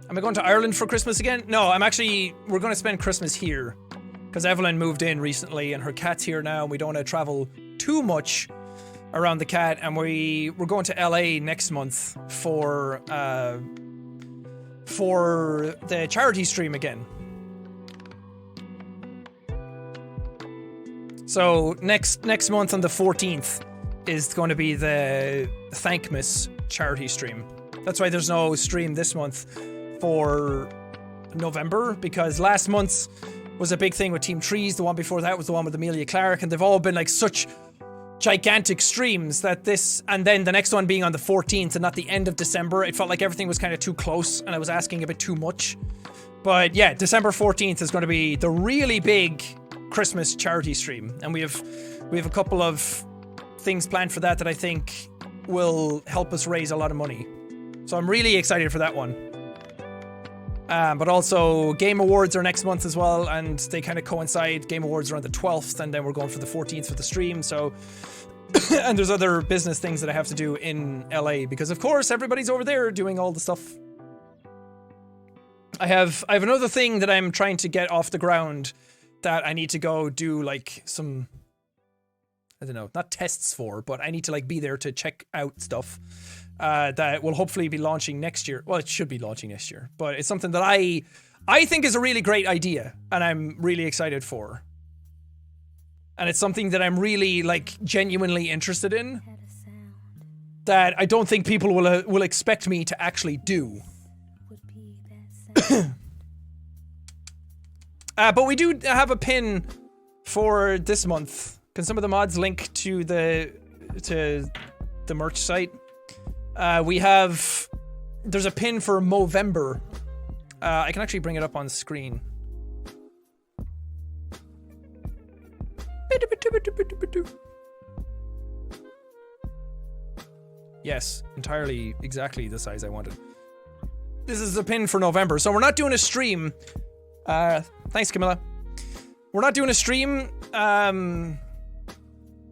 A: Am I going to Ireland for Christmas again? No, we're going to spend Christmas here. Because Evelyn moved in recently and her cat's here now, and we don't want to travel too much around the cat, and we're going to LA next month for the charity stream again. So next month on the 14th is going to be the Thankmas charity stream. That's why there's no stream this month for November, because last month's was a big thing with Team Trees. The one before that was the one with Amelia Clark, and they've all been like such gigantic streams that this, and then the next one being on the 14th and not the end of December, it felt like everything was kind of too close and I was asking a bit too much. But yeah, December 14th is going to be the really big Christmas charity stream, and we have a couple of things planned for that I think will help us raise a lot of money. So I'm really excited for that one. But also Game Awards are next month as well, and they kind of coincide. Game Awards are on the 12th, and then we're going for the 14th for the stream, so... And there's other business things that I have to do in LA, because of course everybody's over there doing all the stuff. I have another thing that I'm trying to get off the ground that I need to go do, like, some... I don't know, not tests for, but I need to, like, be there to check out stuff. That will hopefully be launching next year. Well, it should be launching next year, but it's something that I think is a really great idea, and I'm really excited for. And it's something that I'm really, like, genuinely interested in, that I don't think people will expect me to actually do. But we do have a pin for this month. Can some of the mods link to the merch site? There's a pin for Movember. I can actually bring it up on screen. Yes, entirely exactly the size I wanted. This is a pin for November, so we're not doing a stream. Thanks, Camilla. We're not doing a stream,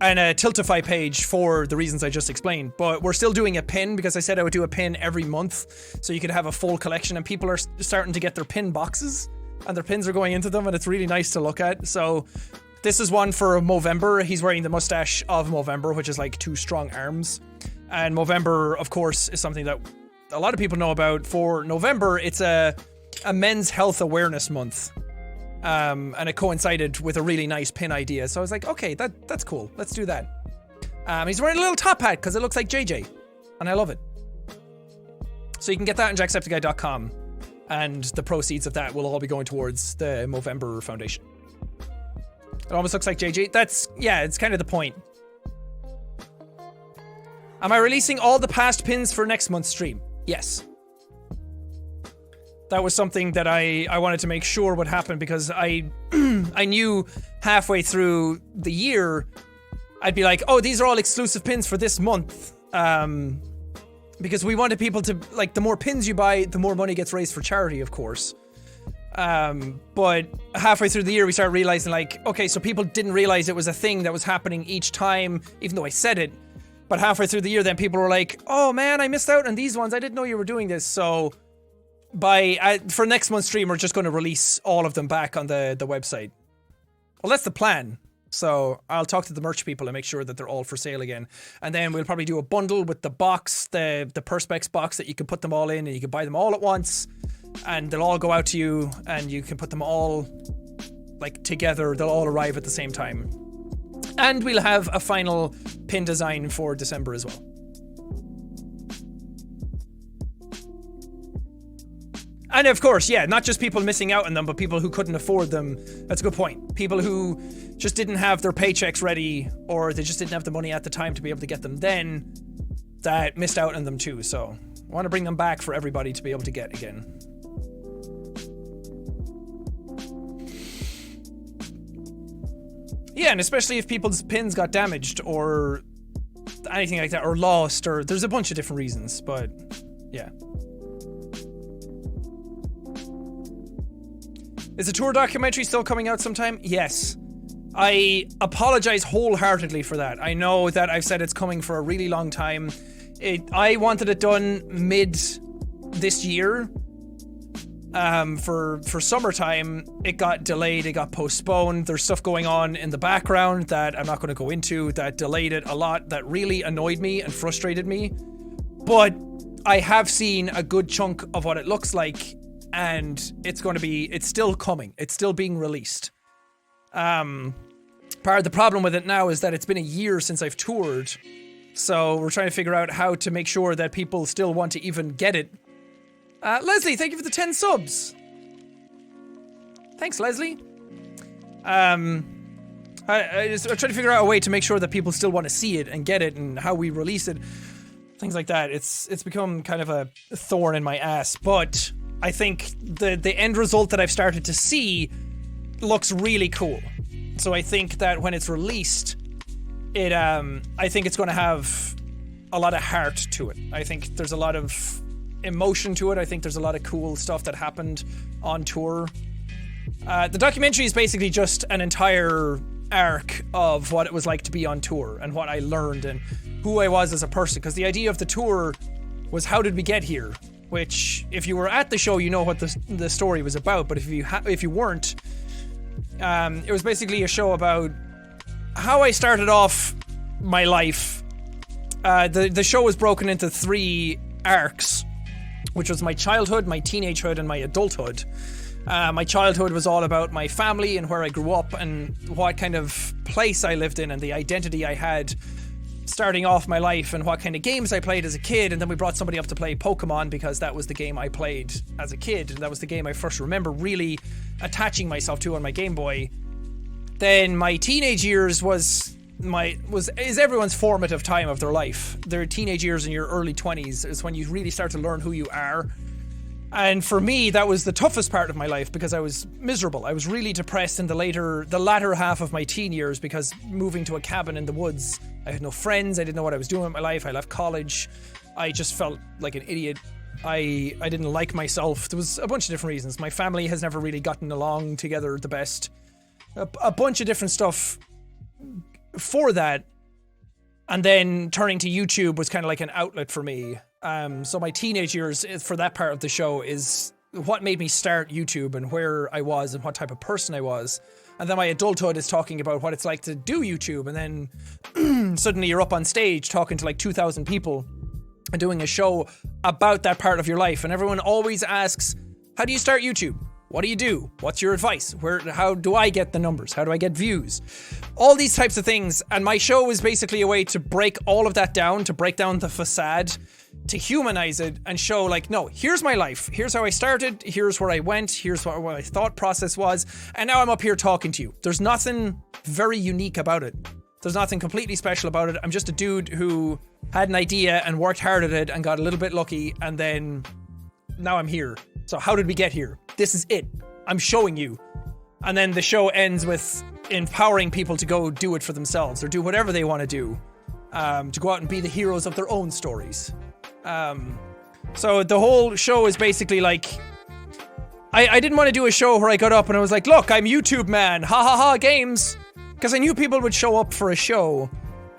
A: and a Tiltify page for the reasons I just explained, but we're still doing a pin because I said I would do a pin every month so you could have a full collection, and people are starting to get their pin boxes and their pins are going into them, and it's really nice to look at. So this is one for Movember. He's wearing the mustache of Movember, which is like 2 strong arms, and Movember, of course, is something that a lot of people know about. For November, it's a men's health awareness month. And it coincided with a really nice pin idea, so I was like, okay, that's cool, let's do that. He's wearing a little top hat because it looks like JJ, and I love it. So you can get that on Jacksepticeye.com. And the proceeds of that will all be going towards the Movember Foundation. It almost looks like JJ. It's kind of the point. Am I releasing all the past pins for next month's stream? Yes. That was something that I wanted to make sure would happen because I knew halfway through the year I'd be like, oh, these are all exclusive pins for this month. Because we wanted people to, like, the more pins you buy, the more money gets raised for charity, of course. But halfway through the year, we started realizing, like, okay, so people didn't realize it was a thing that was happening each time, even though I said it. But halfway through the year, then people were like, oh man, I missed out on these ones. I didn't know you were doing this. So for next month's stream, we're just going to release all of them back on the website. Well, that's the plan. So I'll talk to the merch people and make sure that they're all for sale again. And then we'll probably do a bundle with the box, the Perspex box that you can put them all in and you can buy them all at once. And they'll all go out to you and you can put them all like together. They'll all arrive at the same time. And we'll have a final pin design for December as well. And of course, yeah, not just people missing out on them, but people who couldn't afford them. That's a good point. People who just didn't have their paychecks ready, or they just didn't have the money at the time to be able to get them then, that missed out on them too. So I want to bring them back for everybody to be able to get again. Yeah, and especially if people's pins got damaged or anything like that, or lost, or there's a bunch of different reasons, but yeah. Is the tour documentary still coming out sometime? Yes. I apologize wholeheartedly for that. I know that I've said it's coming for a really long time. I wanted it done mid this year. For summertime, it got delayed, it got postponed. There's stuff going on in the background that I'm not going to go into that delayed it a lot, that really annoyed me and frustrated me. But I have seen a good chunk of what it looks like. And it's still coming. It's still being released. Part of the problem with it now is that it's been a year since I've toured. So we're trying to figure out how to make sure that people still want to even get it. Leslie, thank you for the 10 subs. Thanks, Leslie. I'm trying to figure out a way to make sure that people still want to see it and get it and how we release it. Things like that. It's become kind of a thorn in my ass, but I think the end result that I've started to see looks really cool. So I think that when it's released, I think it's going to have a lot of heart to it. I think there's a lot of emotion to it. I think there's a lot of cool stuff that happened on tour. The documentary is basically just an entire arc of what it was like to be on tour and what I learned and who I was as a person. Because the idea of the tour was, how did we get here? Which, if you were at the show, you know what the story was about. But if you weren't, it was basically a show about how I started off my life. The show was broken into 3 arcs, which was my childhood, my teenagehood, and my adulthood. My childhood was all about my family and where I grew up and what kind of place I lived in and the identity I had starting off my life and what kind of games I played as a kid. And then we brought somebody up to play Pokemon because that was the game I played as a kid. And that was the game I first remember really attaching myself to on my Game Boy. Then my teenage years is everyone's formative time of their life. Their teenage years in your early 20s is when you really start to learn who you are. And for me, that was the toughest part of my life because I was miserable. I was really depressed in the latter half of my teen years because moving to a cabin in the woods, I had no friends. I didn't know what I was doing with my life. I left college. I just felt like an idiot. I didn't like myself. There was a bunch of different reasons. My family has never really gotten along together the best. A bunch of different stuff for that. And then turning to YouTube was kind of like an outlet for me. So my teenage years for that part of the show is what made me start YouTube and where I was and what type of person I was. And then my adulthood is talking about what it's like to do YouTube. And then suddenly you're up on stage talking to like 2,000 people and doing a show about that part of your life. And everyone always asks, how do you start YouTube? What do you do? What's your advice? How do I get the numbers? How do I get views? All these types of things. And my show is basically a way to break all of that down, to break down the facade, to humanize it and show like, no, here's my life. Here's how I started. Here's where I went. Here's what my thought process was. And now I'm up here talking to you. There's nothing very unique about it. There's nothing completely special about it. I'm just a dude who had an idea and worked hard at it and got a little bit lucky. And then now I'm here. So how did we get here? This is it. I'm showing you. And then the show ends with empowering people to go do it for themselves or do whatever they want to do. To go out and be the heroes of their own stories. So the whole show is basically like, I didn't want to do a show where I got up and I was like, look, I'm YouTube man, ha ha ha, games. Because I knew people would show up for a show,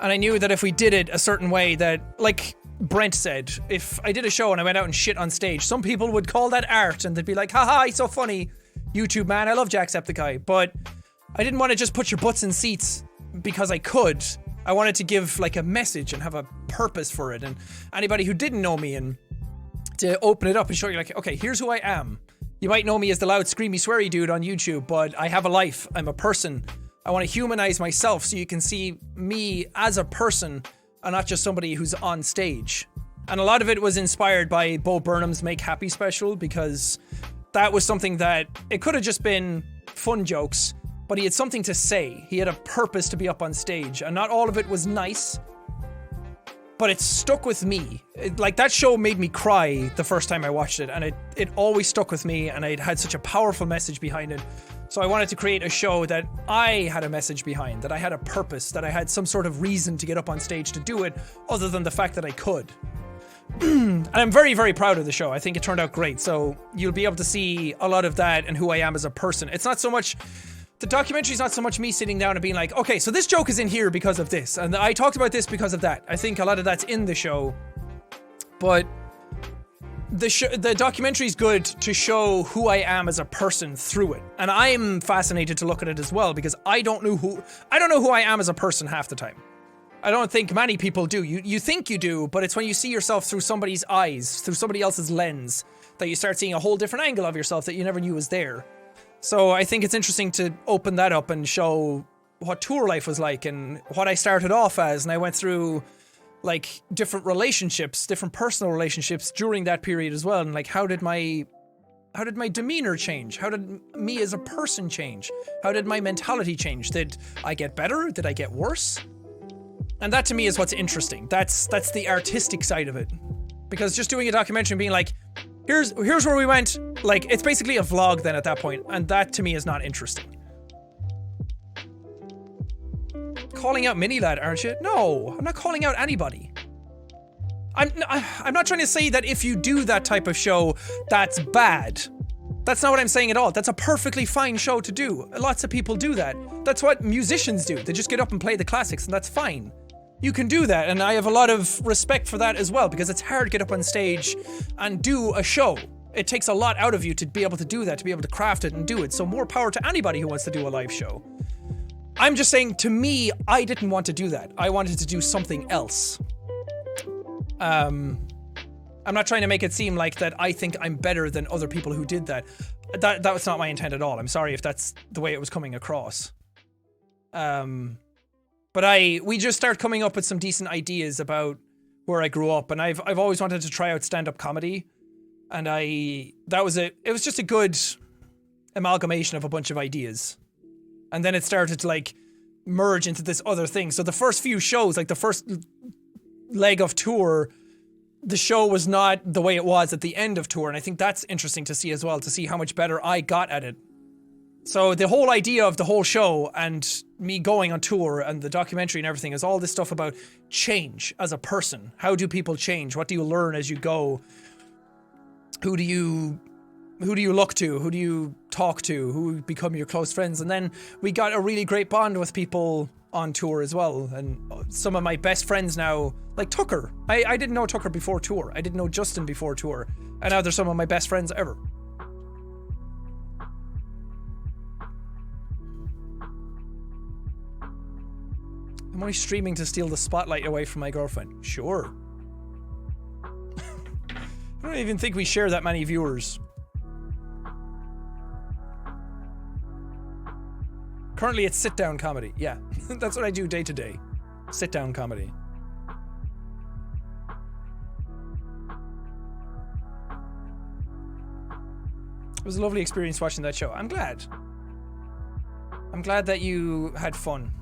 A: and I knew that if we did it a certain way that, like Brent said, if I did a show and I went out and shit on stage, some people would call that art and they'd be like, haha, he's so funny, YouTube man, I love Jacksepticeye. But I didn't want to just put your butts in seats because I could. I wanted to give like a message and have a purpose for it, and anybody who didn't know me, and to open it up and show you like, okay, here's who I am. You might know me as the loud screamy sweary dude on YouTube, but I have a life. I'm a person. I want to humanize myself so you can see me as a person and not just somebody who's on stage. And a lot of it was inspired by Bo Burnham's Make Happy special, because that was something that it could have just been fun jokes, but he had something to say. He had a purpose to be up on stage, and not all of it was nice, but it stuck with me. Like, that show made me cry the first time I watched it, and it always stuck with me, and it had such a powerful message behind it. So I wanted to create a show that I had a message behind, that I had a purpose, that I had some sort of reason to get up on stage to do it, other than the fact that I could. And I'm very, very proud of the show. I think it turned out great. So you'll be able to see a lot of that and who I am as a person. It's not so much... The documentary is not so much me sitting down and being like, okay, so this joke is in here because of this, and I talked about this because of that. I think a lot of that's in the show, but the documentary is good to show who I am as a person through it, and I'm fascinated to look at it as well, because I don't know who I am as a person half the time. I don't think many people do. You think you do, but it's when you see yourself through somebody's eyes, through somebody else's lens, that you start seeing a whole different angle of yourself that you never knew was there. So I think it's interesting to open that up and show what tour life was like and what I started off as. And I went through like different relationships, different personal relationships during that period as well. And like, how did my demeanor change? How did me as a person change? How did my mentality change? Did I get better? Did I get worse? And that to me is what's interesting. That's the artistic side of it. Because just doing a documentary and being like, here's where we went, like, it's basically a vlog then at that point, and that to me is not interesting. Calling out Minilad, aren't you? No, I'm not calling out anybody. I'm not trying to say that if you do that type of show, that's bad. That's not what I'm saying at all. That's a perfectly fine show to do. Lots of people do that. That's what musicians do. They just get up and play the classics, and that's fine. You can do that, and I have a lot of respect for that as well, because it's hard to get up on stage and do a show. It takes a lot out of you to be able to do that, to be able to craft it and do it, so more power to anybody who wants to do a live show. I'm just saying, to me, I didn't want to do that. I wanted to do something else. I'm not trying to make it seem like that I think I'm better than other people who did that. That was not my intent at all. I'm sorry if that's the way it was coming across. But we just started coming up with some decent ideas about where I grew up, and I've always wanted to try out stand-up comedy, and it was just a good amalgamation of a bunch of ideas. And then it started to like merge into this other thing. So the first few shows, like the first leg of tour, the show was not the way it was at the end of tour, and I think that's interesting to see as well, to see how much better I got at it. So the whole idea of the whole show and me going on tour and the documentary and everything is all this stuff about change as a person. How do people change? What do you learn as you go? Who do you look to? Who do you talk to? Who become your close friends? And then we got a really great bond with people on tour as well. And some of my best friends now, like Tucker. I didn't know Tucker before tour. I didn't know Justin before tour. And now they're some of my best friends ever. I'm only streaming to steal the spotlight away from my girlfriend. Sure. I don't even think we share that many viewers. Currently it's sit-down comedy. Yeah, that's what I do day to day. Sit-down comedy. was a lovely experience watching that show. I'm glad. I'm glad that you had fun.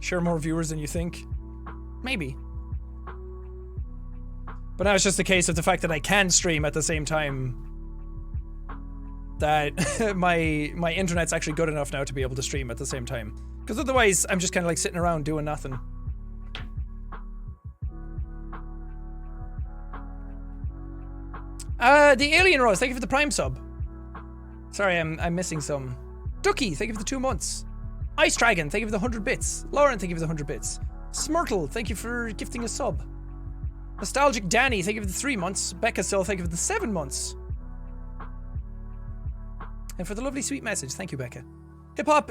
A: Sure, more viewers than you think. Maybe. But now it's just a case of the fact that I can stream at the same time. That my internet's actually good enough now to be able to stream at the same time. Because otherwise, I'm just kind of like sitting around doing nothing. The Alien Rose, thank you for the Prime sub. Sorry, I'm missing some. Ducky, thank you for the 2 months. Ice Dragon, thank you for the 100 bits. Lauren, thank you for the 100 bits. Smurtle, thank you for gifting a sub. Nostalgic Danny, thank you for the 3 months. Becca Still, thank you for the 7 months. And for the lovely sweet message, thank you, Becca.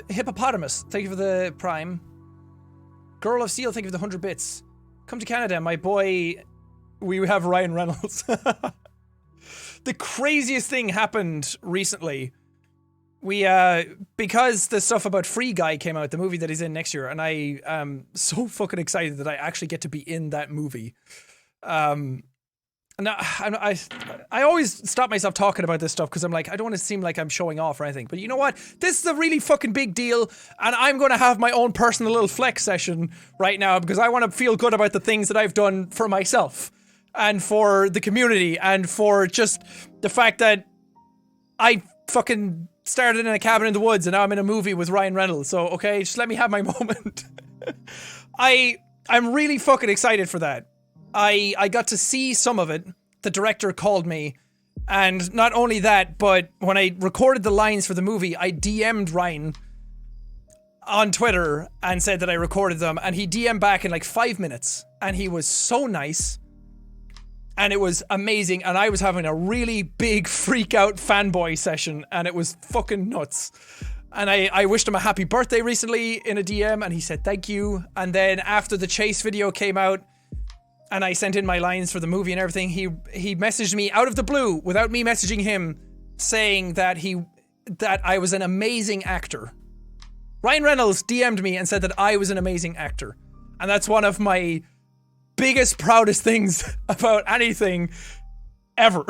A: Hippopotamus, thank you for the Prime. Girl of Steel, thank you for the 100 bits. Come to Canada, my boy. We have Ryan Reynolds. The craziest thing happened recently. We, because the stuff about Free Guy came out, the movie that he's in next year, and I am so fucking excited that I actually get to be in that movie. And I always stop myself talking about this stuff because I'm like, I don't want to seem like I'm showing off or anything. But you know what? This is a really fucking big deal, and I'm going to have my own personal little flex session right now because I want to feel good about the things that I've done for myself and for the community and for just the fact that I fucking started in a cabin in the woods and now I'm in a movie with Ryan Reynolds. So, okay, just let me have my moment. I'm really fucking excited for that. I got to see some of it. The director called me, and not only that, but when I recorded the lines for the movie, I DM'd Ryan on Twitter and said that I recorded them, and he DM'd back in like 5 minutes, and he was so nice, and it was amazing, and I was having a really big freak out fanboy session, and it was fucking nuts. And I wished him a happy birthday recently in a DM, and he said thank you, and then after the Chase video came out, and I sent in my lines for the movie and everything, he messaged me out of the blue, without me messaging him, saying that I was an amazing actor. Ryan Reynolds DM'd me and said that I was an amazing actor. And that's one of my biggest, proudest things about anything ever.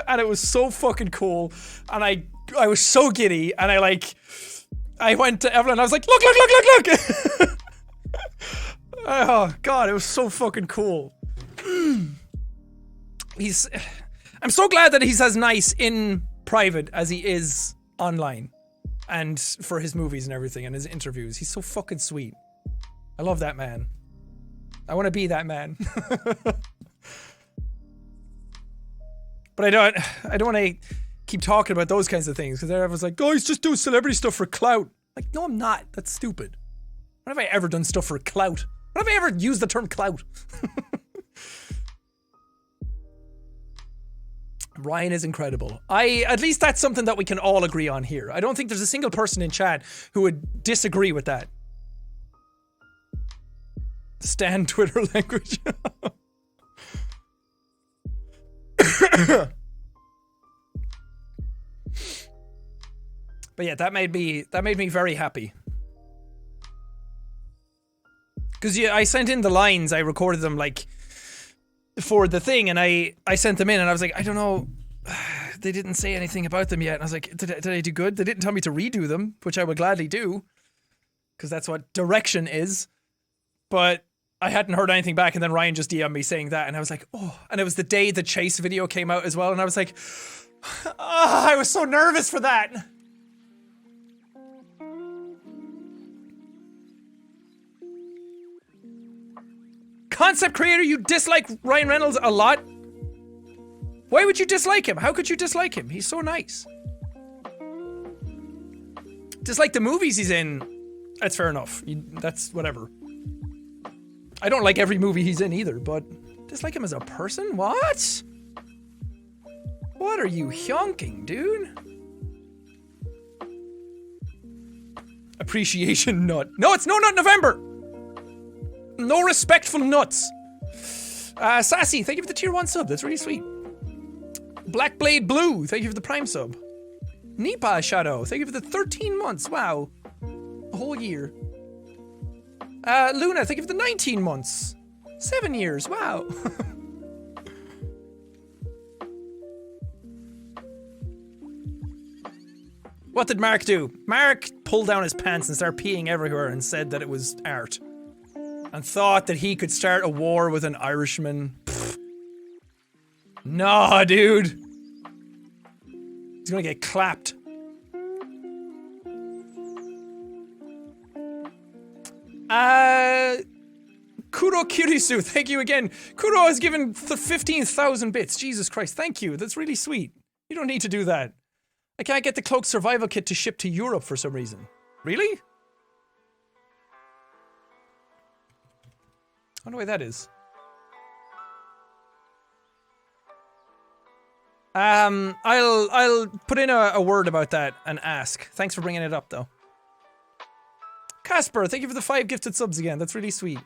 A: And it was so fucking cool. And I was so giddy, and I went to Evelyn and I was like, look! Oh god, it was so fucking cool. I'm so glad that he's as nice in private as he is online and for his movies and everything and his interviews. He's so fucking sweet. I love that man. I want to be that man. But I don't want to keep talking about those kinds of things because everyone's like, guys, just do celebrity stuff for clout. Like, no, I'm not. That's stupid. When have I ever done stuff for clout? When have I ever used the term clout? Ryan is incredible. At least that's something that we can all agree on here. I don't think there's a single person in chat who would disagree with that. Stan Twitter language. But yeah, that made me very happy. Because yeah, I sent in the lines, I recorded them like for the thing, and I sent them in, and I was like, I don't know, they didn't say anything about them yet. And I was like, did I do good? They didn't tell me to redo them, which I would gladly do, because that's what direction is. But I hadn't heard anything back, and then Ryan just DM'd me saying that, and I was like, oh. And it was the day the Chase video came out as well, and I was like, oh, I was so nervous for that. Concept creator, you dislike Ryan Reynolds a lot? Why would you dislike him? How could you dislike him? He's so nice. Dislike the movies he's in. That's fair enough. That's whatever. I don't like every movie he's in either, but dislike him as a person? What? What are you hyonking, dude? Appreciation nut. No, it's No Nut November! No respectful nuts. Sassy, thank you for the tier 1 sub. That's really sweet. Black Blade Blue, thank you for the Prime sub. Nipa Shadow, thank you for the 13 months. Wow. A whole year. Luna, thank you for the 19 months. 7 years, wow. What did Mark do? Mark pulled down his pants and started peeing everywhere and said that it was art. And thought that he could start a war with an Irishman. Pfft. Nah, dude. He's gonna get clapped. Kuro Kirisu, thank you again. Kuro has given 15,000 bits. Jesus Christ, thank you. That's really sweet. You don't need to do that. I can't get the cloak survival kit to ship to Europe for some reason. Really? I don't know why that is. I'll put in a word about that and ask. Thanks for bringing it up, though. Casper, thank you for the 5 gifted subs again. That's really sweet.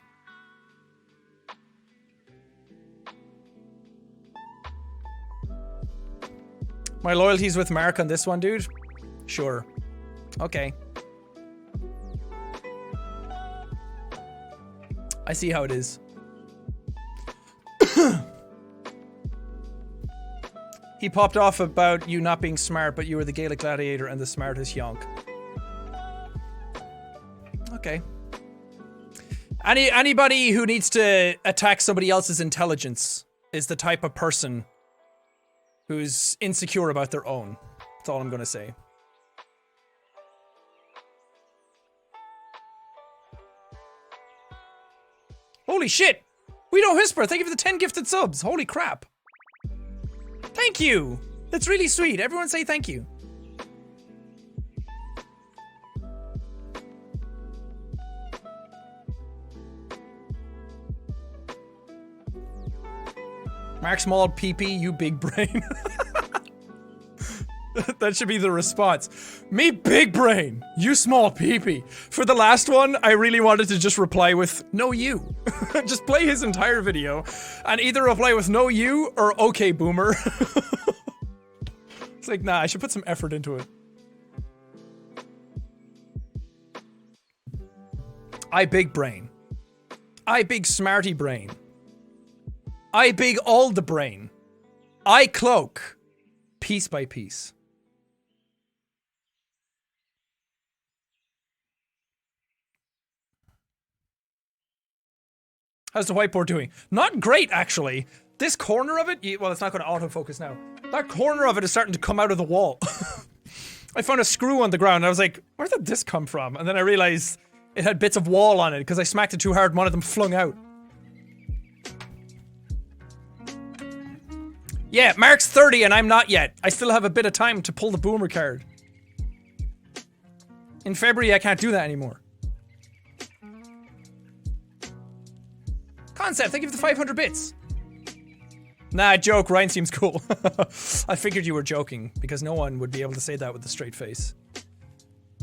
A: My loyalty's with Mark on this one, dude? Sure. Okay. I see how it is. He popped off about you not being smart, but you were the Gaelic gladiator and the smartest yonk. Okay. Anybody who needs to attack somebody else's intelligence is the type of person who's insecure about their own. That's all I'm gonna say. Holy shit! We don't whisper. Thank you for the 10 gifted subs. Holy crap. Thank you. That's really sweet. Everyone say thank you. Mark Small PP, you big brain. That should be the response. Me big brain, you small PP. For the last one, I really wanted to just reply with, no you. Just play his entire video and either reply with no you or okay boomer. It's like, nah, I should put some effort into it. I big brain. I big smarty brain. I big all the brain. I cloak. Piece by piece. How's the whiteboard doing? Not great, actually. This corner of it, well, it's not going to autofocus now. That corner of it is starting to come out of the wall. I found a screw on the ground and I was like, where did this come from? And then I realized it had bits of wall on it because I smacked it too hard and one of them flung out. Yeah, Mark's 30 and I'm not yet. I still have a bit of time to pull the boomer card. In February, I can't do that anymore. Concept, thank you for the 500 bits. Nah, joke, Ryan seems cool. I figured you were joking, because no one would be able to say that with a straight face.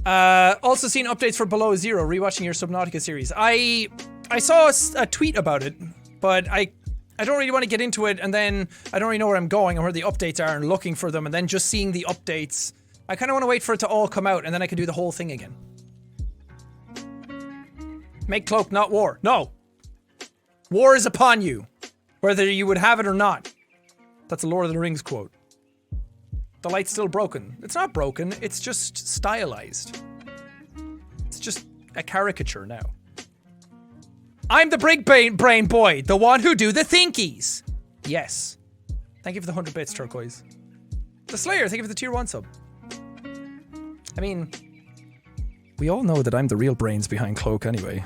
A: Also seen updates for Below Zero, rewatching your Subnautica series. I saw a tweet about it, but I don't really want to get into it, and then I don't really know where I'm going and where the updates are and looking for them, and then just seeing the updates. I kind of want to wait for it to all come out, and then I can do the whole thing again. Make cloak, not war. No! War is upon you, whether you would have it or not. That's a Lord of the Rings quote. The light's still broken. It's not broken, it's just stylized. It's just a caricature now. I'm the big brain boy, the one who do the thinkies. Yes. Thank you for the 100 bits, Turquoise. The Slayer, thank you for the tier 1 sub. I mean, we all know that I'm the real brains behind Cloak anyway.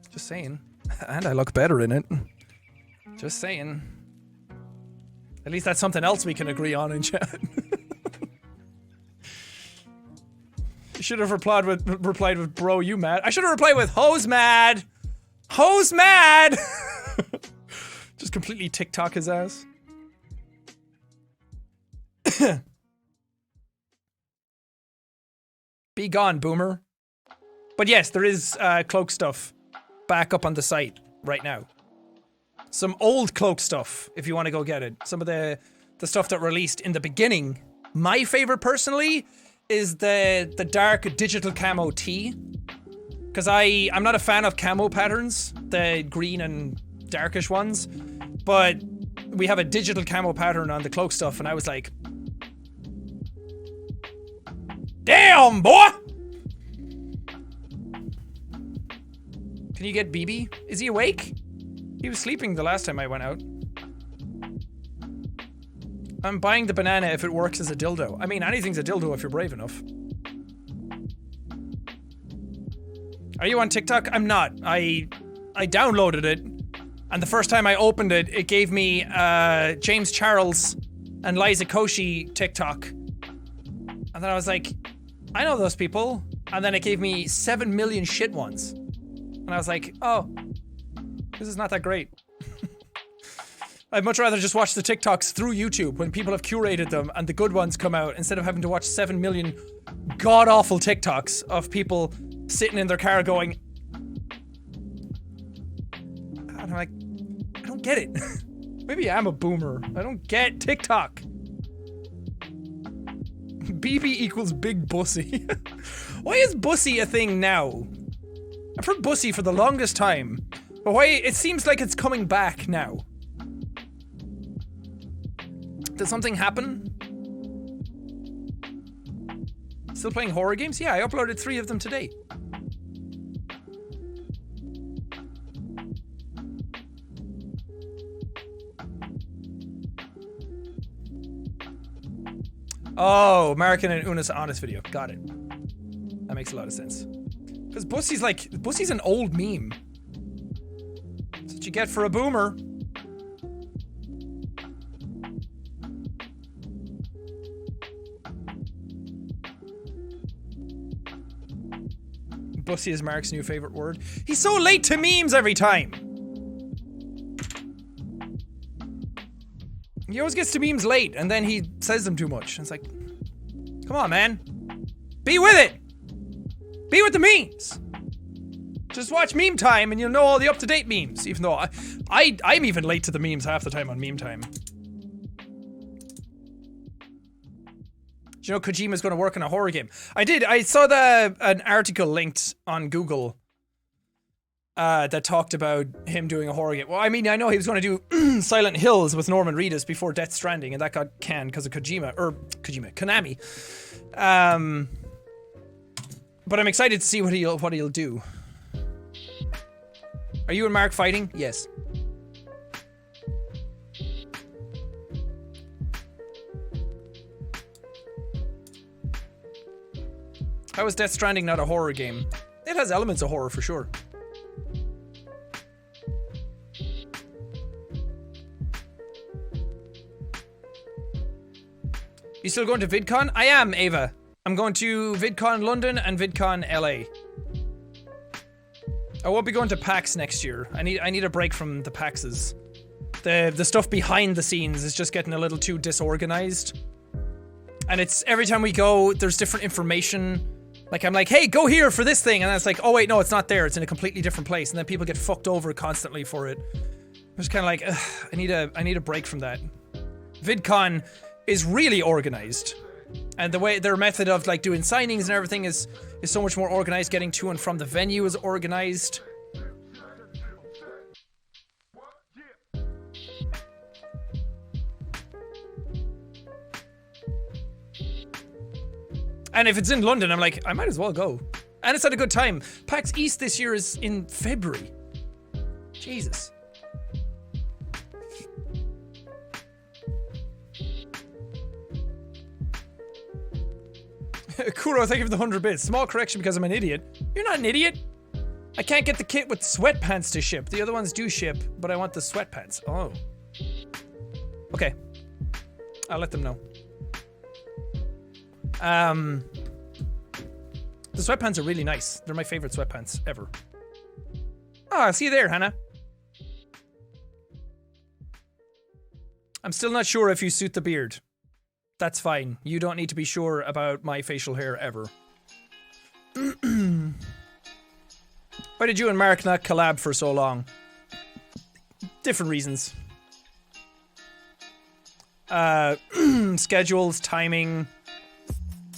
A: Just saying. And I look better in it. Just saying. At least that's something else we can agree on in chat. You should have replied with bro, you mad? I should have replied with hoes mad! Hoes mad! Just completely TikTok his ass. Be gone, boomer. But yes, there is cloak stuff back up on the site right now. Some old cloak stuff, if you want to go get it. Some of the stuff that released in the beginning. My favorite, personally, is the dark digital camo tee. Because I'm not a fan of camo patterns, the green and darkish ones, but we have a digital camo pattern on the cloak stuff, and I was like, damn, boy! Can you get BB? Is he awake? He was sleeping the last time I went out. I'm buying the banana if it works as a dildo. I mean, anything's a dildo if you're brave enough. Are you on TikTok? I'm not. I downloaded it, and the first time I opened it, it gave me James Charles and Liza Koshy TikTok. And then I was like, I know those people. And then it gave me 7 million shit ones. And I was like, oh, this is not that great. I'd much rather just watch the TikToks through YouTube when people have curated them and the good ones come out instead of having to watch 7 million god-awful TikToks of people sitting in their car going, and I'm like, I don't get it. Maybe I'm a boomer. I don't get TikTok. BB equals big bussy. Why is bussy a thing now? I've heard bussy for the longest time, but why it seems like it's coming back now. Did something happen? Still playing horror games? Yeah, I uploaded 3 of them today. Oh, American and Una's honest video. Got it. That makes a lot of sense. Because Bussy's an old meme. That's what you get for a boomer. Bussy is Mark's new favorite word. He's so late to memes every time. He always gets to memes late, and then he says them too much. It's like, come on, man. Be with it. Be with the memes. Just watch Meme Time, and you'll know all the up-to-date memes. Even though I'm even late to the memes half the time on Meme Time. Do you know Kojima's going to work on a horror game? I did. I saw an article linked on Google that talked about him doing a horror game. Well, I mean, I know he was going to do Silent Hills with Norman Reedus before Death Stranding, and that got canned because of Konami. But I'm excited to see what he'll do. Are you and Mark fighting? Yes. How is Death Stranding not a horror game? It has elements of horror for sure. You still going to VidCon? I am, Ava. I'm going to VidCon London and VidCon LA. I won't be going to PAX next year. I need a break from the PAXs. The stuff behind the scenes is just getting a little too disorganized. And it's every time we go, there's different information. Like I'm like, hey, go here for this thing, and then it's like, oh wait, no, it's not there. It's in a completely different place, and then people get fucked over constantly for it. I'm just kind of like, ugh, I need a break from that. VidCon is really organized, and the way their method of like doing signings and everything is so much more organized. Getting to and from the venue is organized. And if it's in London, I'm like, I might as well go. And it's at a good time. PAX East this year is in February. Jesus. Kuro, thank you for the 100 bits. Small correction because I'm an idiot. You're not an idiot. I can't get the kit with sweatpants to ship. The other ones do ship, but I want the sweatpants. Oh. Okay. I'll let them know. The sweatpants are really nice. They're my favorite sweatpants ever. Ah, see you there, Hannah. I'm still not sure if you suit the beard. That's fine. You don't need to be sure about my facial hair ever. Why did you and Mark not collab for so long? Different reasons. Schedules, timing.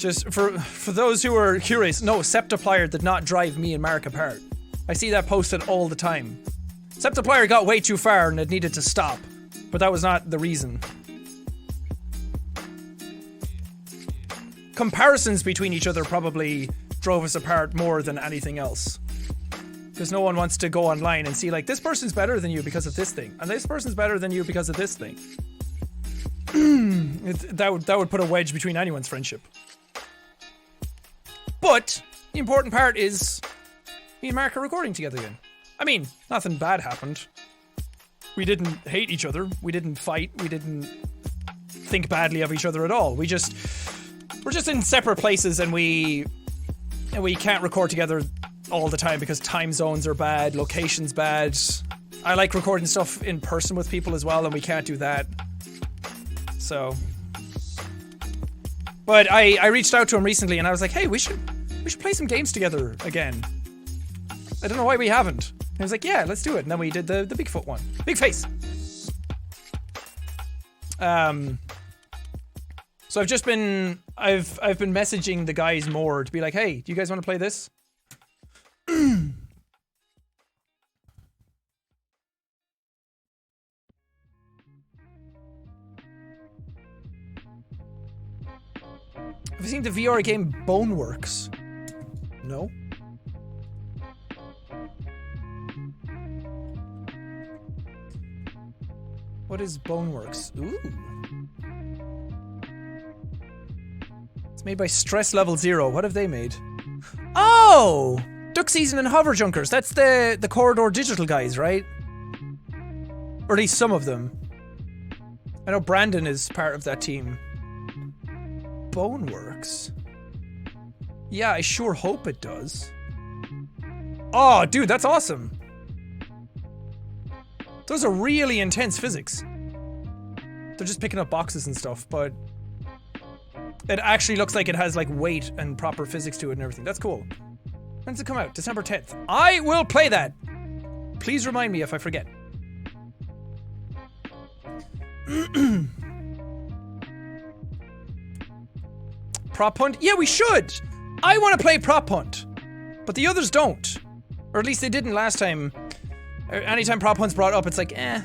A: Just for those who are curious, no, Septiplier did not drive me and Mark apart. I see that posted all the time. Septiplier got way too far and it needed to stop, but that was not the reason. Comparisons between each other probably drove us apart more than anything else. Because no one wants to go online and see, like, this person's better than you because of this thing, and this person's better than you because of this thing. That would put a wedge between anyone's friendship. But the important part is me and Mark are recording together again. I mean, nothing bad happened. We didn't hate each other. We didn't fight. We didn't think badly of each other at all. We're just in separate places, and we can't record together all the time because time zones are bad, locations bad. I like recording stuff in person with people as well, and we can't do that. So, but I reached out to him recently, and I was like, hey, we should play some games together again. I don't know why we haven't. And he was like, yeah, let's do it. And then we did the Bigfoot one. Big face. So I've been messaging the guys more to be like, hey, do you guys want to play this? Have you seen the VR game Boneworks? No. What is Boneworks? Ooh. It's made by Stress Level Zero. What have they made? Oh! Duck Season and Hover Junkers. That's the Corridor Digital guys, right? Or at least some of them. I know Brandon is part of that team. Boneworks. Yeah, I sure hope it does. Oh, dude, that's awesome. Those are really intense physics. They're just picking up boxes and stuff, but it actually looks like it has like weight and proper physics to it and everything. That's cool. When's it come out? December 10th. I will play that. Please remind me if I forget. Prop Hunt? Yeah, we should! I want to play Prop Hunt, but the others don't. Or at least they didn't last time. Anytime Prop Hunt's brought up, it's like, eh.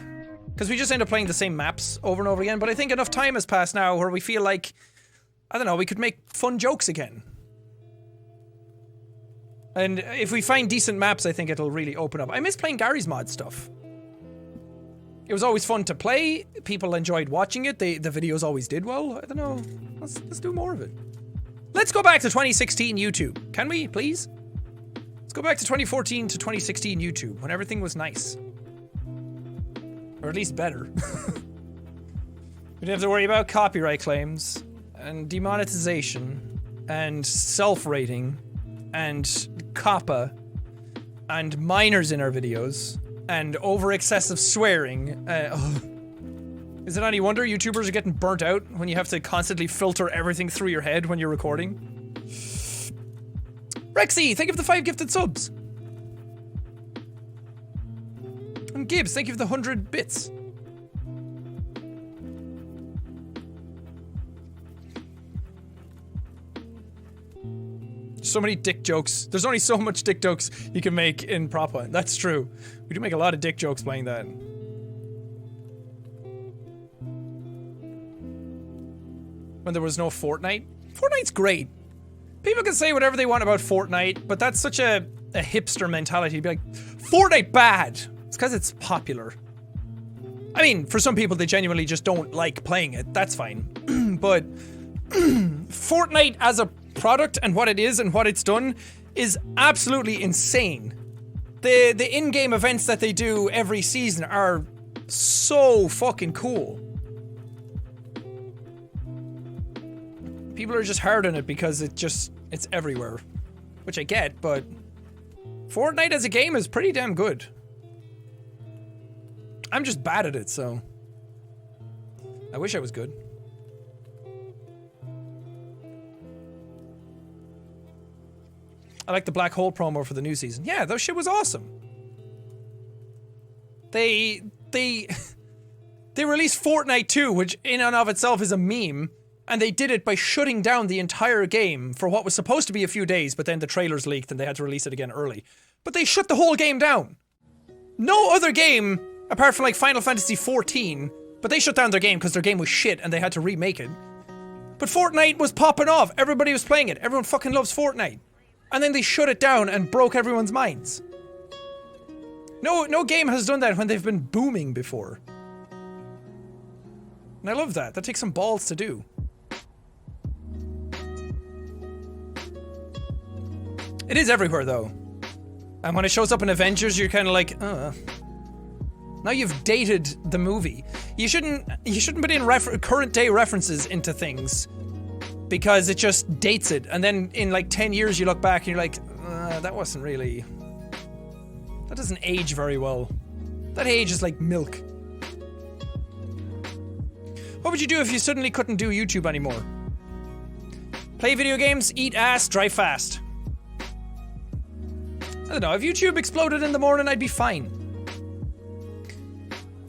A: Because we just end up playing the same maps over and over again, but I think enough time has passed now where we feel like, I don't know, we could make fun jokes again. And if we find decent maps, I think it'll really open up. I miss playing Gary's Mod stuff. It was always fun to play, people enjoyed watching it, the videos always did well. I don't know, let's do more of it. Let's go back to 2016 YouTube. Can we, please? Let's go back to 2014 to 2016 YouTube, when everything was nice. Or at least better. We didn't have to worry about copyright claims, and demonetization, and self-rating, and COPPA, and minors in our videos, and over-excessive swearing. Is it any wonder YouTubers are getting burnt out when you have to constantly filter everything through your head when you're recording? Rexy, thank you for the 5 gifted subs. And Gibbs, thank you for the 100 bits. So many dick jokes. There's only so much dick jokes you can make in Prop Hunt. That's true. We do make a lot of dick jokes playing that. When there was no Fortnite. Fortnite's great. People can say whatever they want about Fortnite, but that's such a hipster mentality to be like, Fortnite bad! It's because it's popular. I mean, for some people they genuinely just don't like playing it, that's fine. But Fortnite as a product and what it is and what it's done is absolutely insane. The in-game events that they do every season are so fucking cool. People are just hard on it because it's everywhere. Which I get, but Fortnite as a game is pretty damn good. I'm just bad at it, so I wish I was good. I like the Black Hole promo for the new season. Yeah, that shit was awesome. They released Fortnite 2, which in and of itself is a meme. And they did it by shutting down the entire game for what was supposed to be a few days, but then the trailers leaked and they had to release it again early. But they shut the whole game down. No other game, apart from like Final Fantasy XIV, but they shut down their game because their game was shit and they had to remake it. But Fortnite was popping off. Everybody was playing it. Everyone fucking loves Fortnite. And then they shut it down and broke everyone's minds. No game has done that when they've been booming before. And I love that. That takes some balls to do. It is everywhere though. And when it shows up in Avengers, you're kind of like, now you've dated the movie. You shouldn't put in current day references into things because it just dates it. And then in like 10 years you look back and you're like, that wasn't really... That doesn't age very well. That ages like milk. What would you do if you suddenly couldn't do YouTube anymore? Play video games, eat ass, drive fast. I don't know, if YouTube exploded in the morning, I'd be fine.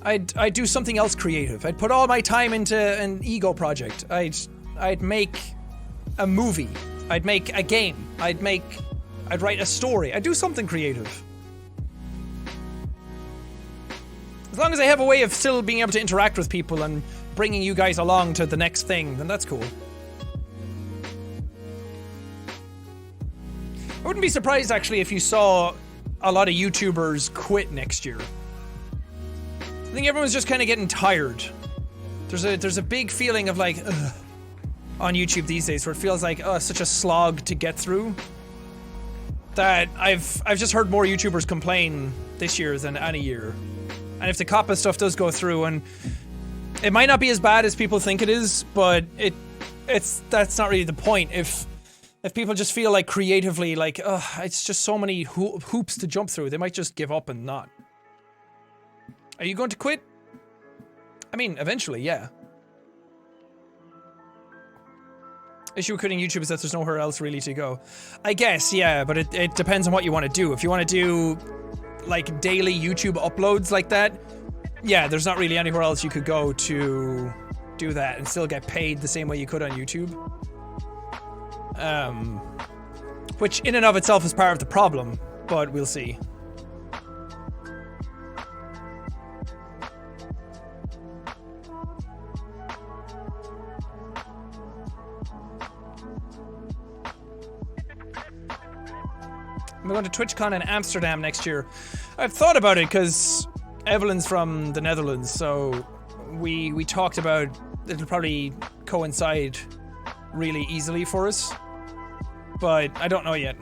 A: I'd do something else creative. I'd put all my time into an ego project. I'd make a movie. I'd make a game. I'd write a story. I'd do something creative. As long as I have a way of still being able to interact with people and bringing you guys along to the next thing, then that's cool. I wouldn't be surprised actually if you saw a lot of YouTubers quit next year. I think everyone's just kind of getting tired. There's a big feeling of like, ugh, on YouTube these days where it feels like, such a slog to get through. That I've just heard more YouTubers complain this year than any year. And if the COPPA stuff does go through, and it might not be as bad as people think it is, but that's not really the point. If people just feel like creatively like, it's just so many hoops to jump through, they might just give up and not. Are you going to quit? I mean, eventually, yeah. Issue with quitting YouTube is that there's nowhere else really to go. I guess, yeah, but it depends on what you want to do. If you want to do, like, daily YouTube uploads like that, yeah, there's not really anywhere else you could go to do that and still get paid the same way you could on YouTube. Which in and of itself is part of the problem, but we'll see. I'm going to TwitchCon in Amsterdam next year. I've thought about it because Evelyn's from the Netherlands, so we talked about it'll probably coincide really easily for us. But I don't know yet.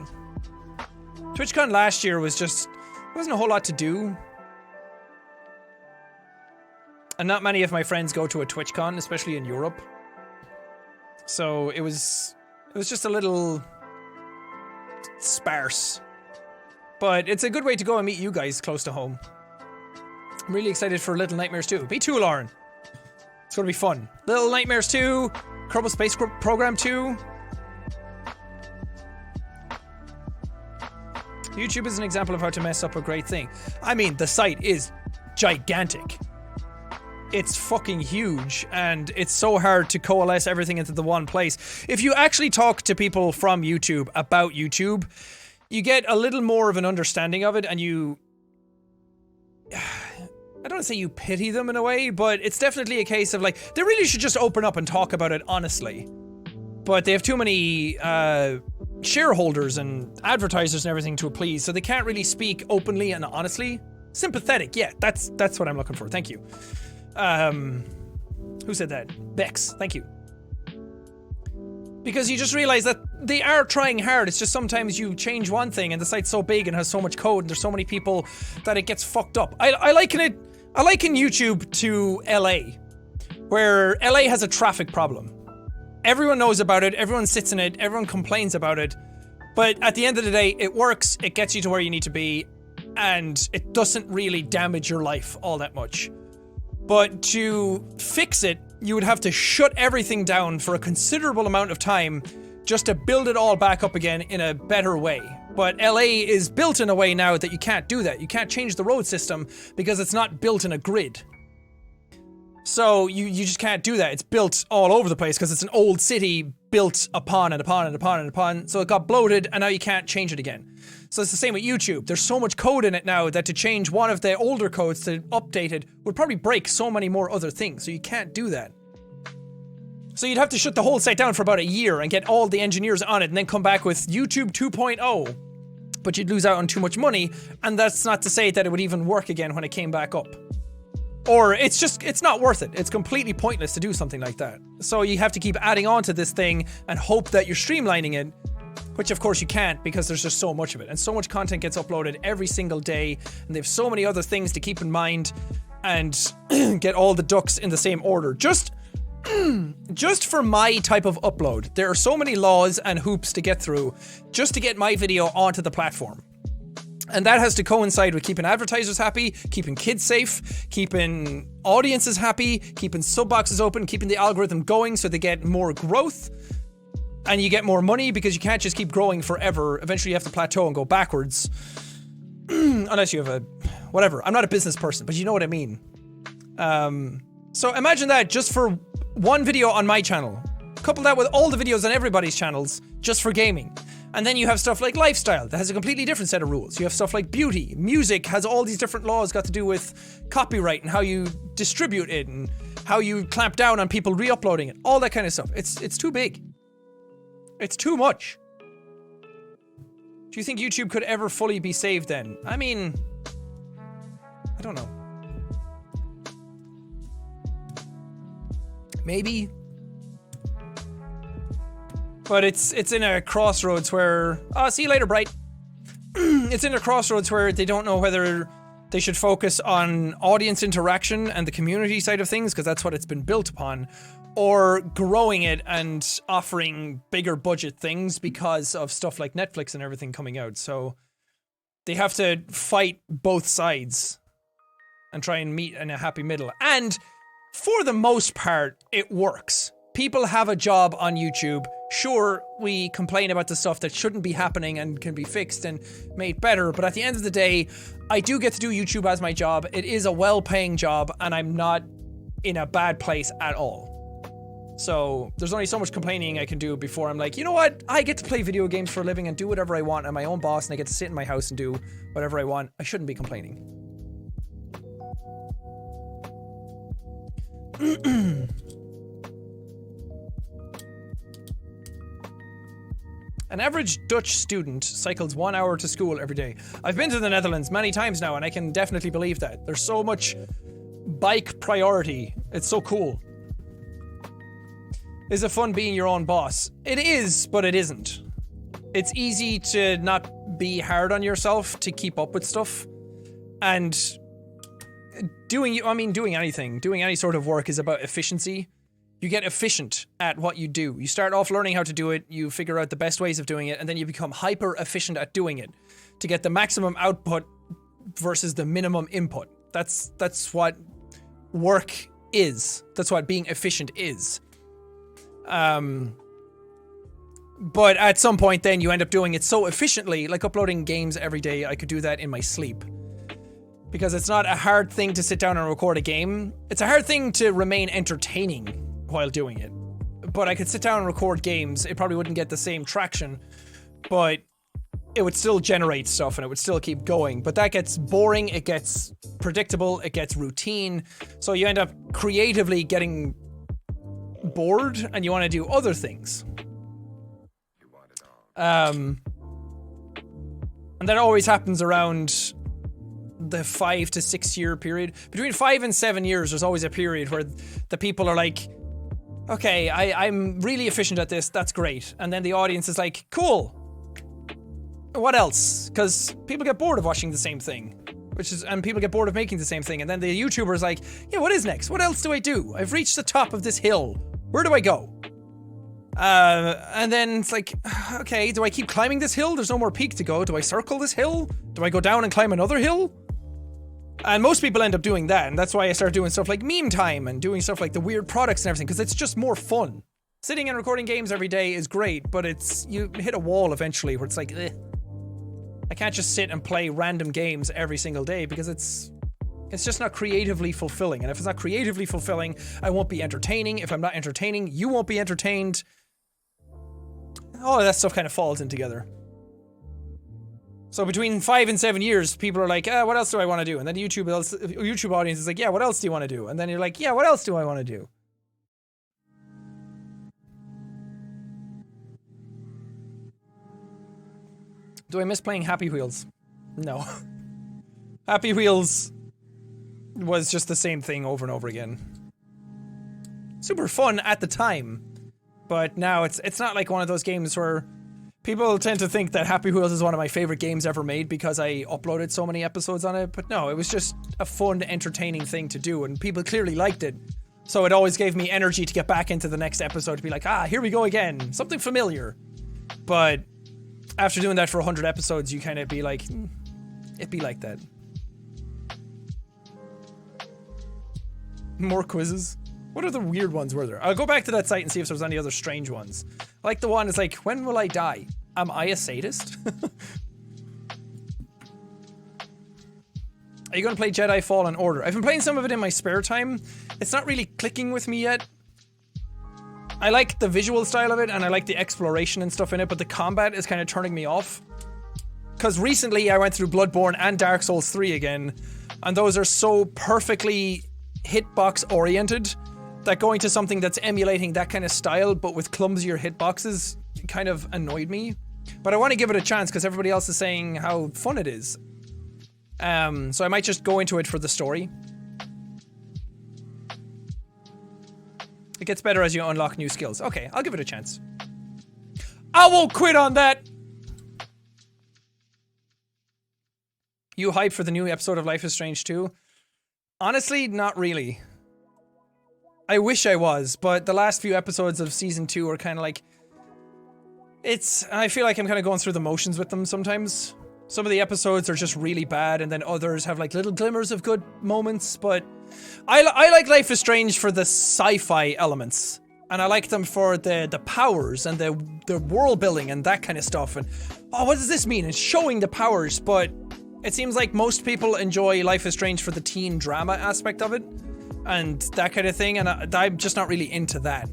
A: TwitchCon last year was just... There wasn't a whole lot to do. And not many of my friends go to a TwitchCon, especially in Europe. So it was just a little... sparse. But it's a good way to go and meet you guys close to home. I'm really excited for Little Nightmares 2. Me too, Lauren. It's gonna be fun. Little Nightmares 2, Kerbal Space Program 2. YouTube is an example of how to mess up a great thing. I mean, the site is gigantic. It's fucking huge, and it's so hard to coalesce everything into the one place. If you actually talk to people from YouTube about YouTube, you get a little more of an understanding of it, and you... I don't want to say you pity them in a way, but it's definitely a case of like, they really should just open up and talk about it honestly. But they have too many shareholders and advertisers and everything to please, so they can't really speak openly and honestly. Sympathetic, yeah, that's what I'm looking for, thank you. Who said that? Bex, thank you. Because you just realize that they are trying hard, it's just sometimes you change one thing and the site's so big and has so much code and there's so many people that it gets fucked up. I liken YouTube to LA, where LA has a traffic problem. Everyone knows about it, everyone sits in it, everyone complains about it, but at the end of the day, it works, it gets you to where you need to be, and it doesn't really damage your life all that much. But to fix it, you would have to shut everything down for a considerable amount of time just to build it all back up again in a better way. But LA is built in a way now that you can't do that. You can't change the road system because it's not built in a grid. So you just can't do that. It's built all over the place because it's an old city built upon and upon and upon and upon. So it got bloated and now you can't change it again. So it's the same with YouTube. There's so much code in it now that to change one of the older codes to update it would probably break so many more other things. So you can't do that. So you'd have to shut the whole site down for about a year and get all the engineers on it and then come back with YouTube 2.0. But you'd lose out on too much money, and that's not to say that it would even work again when it came back up. Or it's not worth it. It's completely pointless to do something like that. So you have to keep adding on to this thing and hope that you're streamlining it, which of course you can't because there's just so much of it. And so much content gets uploaded every single day, and they have so many other things to keep in mind and get all the ducks in the same order. Just for my type of upload, there are so many laws and hoops to get through just to get my video onto the platform. And that has to coincide with keeping advertisers happy, keeping kids safe, keeping audiences happy, keeping sub boxes open, keeping the algorithm going so they get more growth. And you get more money because you can't just keep growing forever. Eventually you have to plateau and go backwards. Unless you have a... whatever. I'm not a business person, but you know what I mean. So imagine that just for one video on my channel. Couple that with all the videos on everybody's channels just for gaming. And then you have stuff like lifestyle that has a completely different set of rules. You have stuff like beauty. Music has all these different laws got to do with copyright and how you distribute it and how you clamp down on people re-uploading it. All that kind of stuff. It's too big. It's too much. Do you think YouTube could ever fully be saved then? I mean, I don't know. Maybe. But it's in a crossroads where... see you later, Bright. It's in a crossroads where they don't know whether they should focus on audience interaction and the community side of things, because that's what it's been built upon, or growing it and offering bigger budget things because of stuff like Netflix and everything coming out. So they have to fight both sides and try and meet in a happy middle. And for the most part, it works. People have a job on YouTube. Sure, we complain about the stuff that shouldn't be happening and can be fixed and made better, but at the end of the day, I do get to do YouTube as my job. It is a well-paying job, and I'm not in a bad place at all. So there's only so much complaining I can do before I'm like, you know what? I get to play video games for a living and do whatever I want. I'm my own boss, and I get to sit in my house and do whatever I want. I shouldn't be complaining. An average Dutch student cycles 1 hour to school every day. I've been to the Netherlands many times now, and I can definitely believe that. There's so much bike priority. It's so cool. Is it fun being your own boss? It is, but it isn't. It's easy to not be hard on yourself to keep up with stuff. And doing anything, doing any sort of work is about efficiency. You get efficient at what you do. You start off learning how to do it, you figure out the best ways of doing it, and then you become hyper efficient at doing it to get the maximum output versus the minimum input. That's what work is. That's what being efficient is. But at some point then you end up doing it so efficiently, like uploading games every day. I could do that in my sleep. Because it's not a hard thing to sit down and record a game. It's a hard thing to remain entertaining while doing it. But I could sit down and record games. It probably wouldn't get the same traction, but it would still generate stuff and it would still keep going. But that gets boring, it gets predictable, it gets routine. So you end up creatively getting bored and you want to do other things. And that always happens around the 5 to 6 year period. Between 5 and 7 years, there's always a period where the people are like, okay, I'm really efficient at this, that's great. And then the audience is like, cool. What else? Because people get bored of watching the same thing. And people get bored of making the same thing. And then the YouTuber is like, yeah, what is next? What else do I do? I've reached the top of this hill. Where do I go? And then it's like, okay, do I keep climbing this hill? There's no more peak to go. Do I circle this hill? Do I go down and climb another hill? And most people end up doing that, and that's why I start doing stuff like meme time and doing stuff like the weird products and everything, because it's just more fun. Sitting and recording games every day is great, but you hit a wall eventually where it's like, I can't just sit and play random games every single day because it's It's just not creatively fulfilling. And if it's not creatively fulfilling, I won't be entertaining. If I'm not entertaining, you won't be entertained. All of that stuff kind of falls in together. So between 5 and 7 years, people are like, what else do I want to do? And then the YouTube audience is like, yeah, what else do you want to do? And then you're like, yeah, what else do I want to do? Do I miss playing Happy Wheels? No. Happy Wheels was just the same thing over and over again. Super fun at the time, but now it's not like one of those games where people tend to think that Happy Wheels is one of my favorite games ever made because I uploaded so many episodes on it, but no, it was just a fun, entertaining thing to do, and people clearly liked it. So it always gave me energy to get back into the next episode to be like, here we go again, something familiar. But after doing that for 100 episodes, you kind of be like, it'd be like that. More quizzes? What other weird ones were there? I'll go back to that site and see if there's any other strange ones. I like the one that's like, when will I die? Am I a sadist? Are you going to play Jedi Fallen Order? I've been playing some of it in my spare time. It's not really clicking with me yet. I like the visual style of it, and I like the exploration and stuff in it, but the combat is kind of turning me off. Because recently I went through Bloodborne and Dark Souls 3 again, and those are so perfectly hitbox oriented that going to something that's emulating that kind of style but with clumsier hitboxes kind of annoyed me. But I want to give it a chance because everybody else is saying how fun it is. So I might just go into it for the story. It gets better as you unlock new skills. Okay, I'll give it a chance. I won't quit on that! You hyped for the new episode of Life is Strange 2? Honestly, not really. I wish I was, but the last few episodes of season 2 are kind of like... I feel like I'm kind of going through the motions with them sometimes. Some of the episodes are just really bad, and then others have like little glimmers of good moments, but... I like Life is Strange for the sci-fi elements. And I like them for the powers and the world building and that kind of stuff. And, what does this mean? It's showing the powers, but... It seems like most people enjoy Life is Strange for the teen drama aspect of it, and that kind of thing, and I'm just not really into that.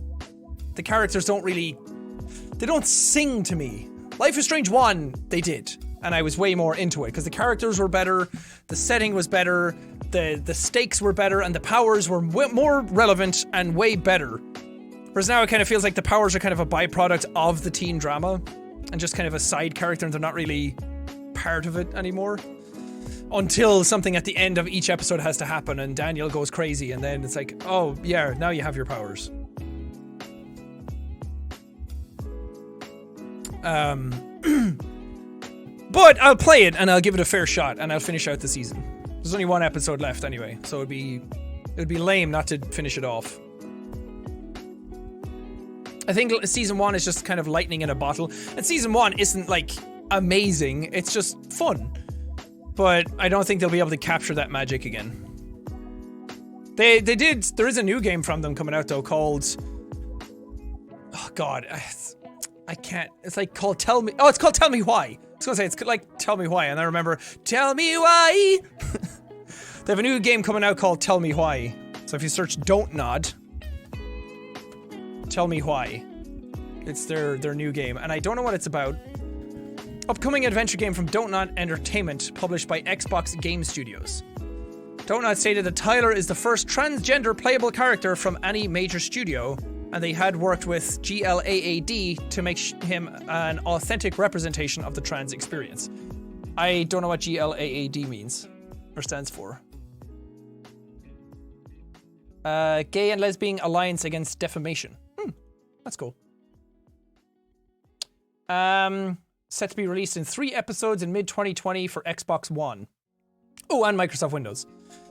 A: The characters don't sing to me. Life is Strange 1, they did, and I was way more into it, because the characters were better, the setting was better, the stakes were better, and the powers were more relevant and way better. Whereas now it kind of feels like the powers are kind of a byproduct of the teen drama, and just kind of a side character, and they're not really part of it anymore. Until something at the end of each episode has to happen and Daniel goes crazy and then it's like, oh yeah, now you have your powers. But I'll play it and I'll give it a fair shot and I'll finish out the season. There's only one episode left anyway, so it'd be lame not to finish it off. I think season 1 is just kind of lightning in a bottle, and season 1 isn't like amazing, it's just fun. But I don't think they'll be able to capture that magic again. There is a new game from them coming out though called... Oh god, I can't, it's like called Tell Me... Oh, it's called Tell Me Why. I was gonna say, it's like Tell Me Why, and I remember, Tell Me Why! They have a new game coming out called Tell Me Why. So if you search Don't Nod, Tell Me Why. It's their new game, and I don't know what it's about. Upcoming adventure game from Don't Nod Entertainment, published by Xbox Game Studios. Don't Nod stated that Tyler is the first transgender playable character from any major studio, and they had worked with GLAAD to make him an authentic representation of the trans experience. I don't know what GLAAD means, or stands for. Gay and Lesbian Alliance Against Defamation. That's cool. Set to be released in 3 episodes in mid-2020 for Xbox One. Oh, and Microsoft Windows.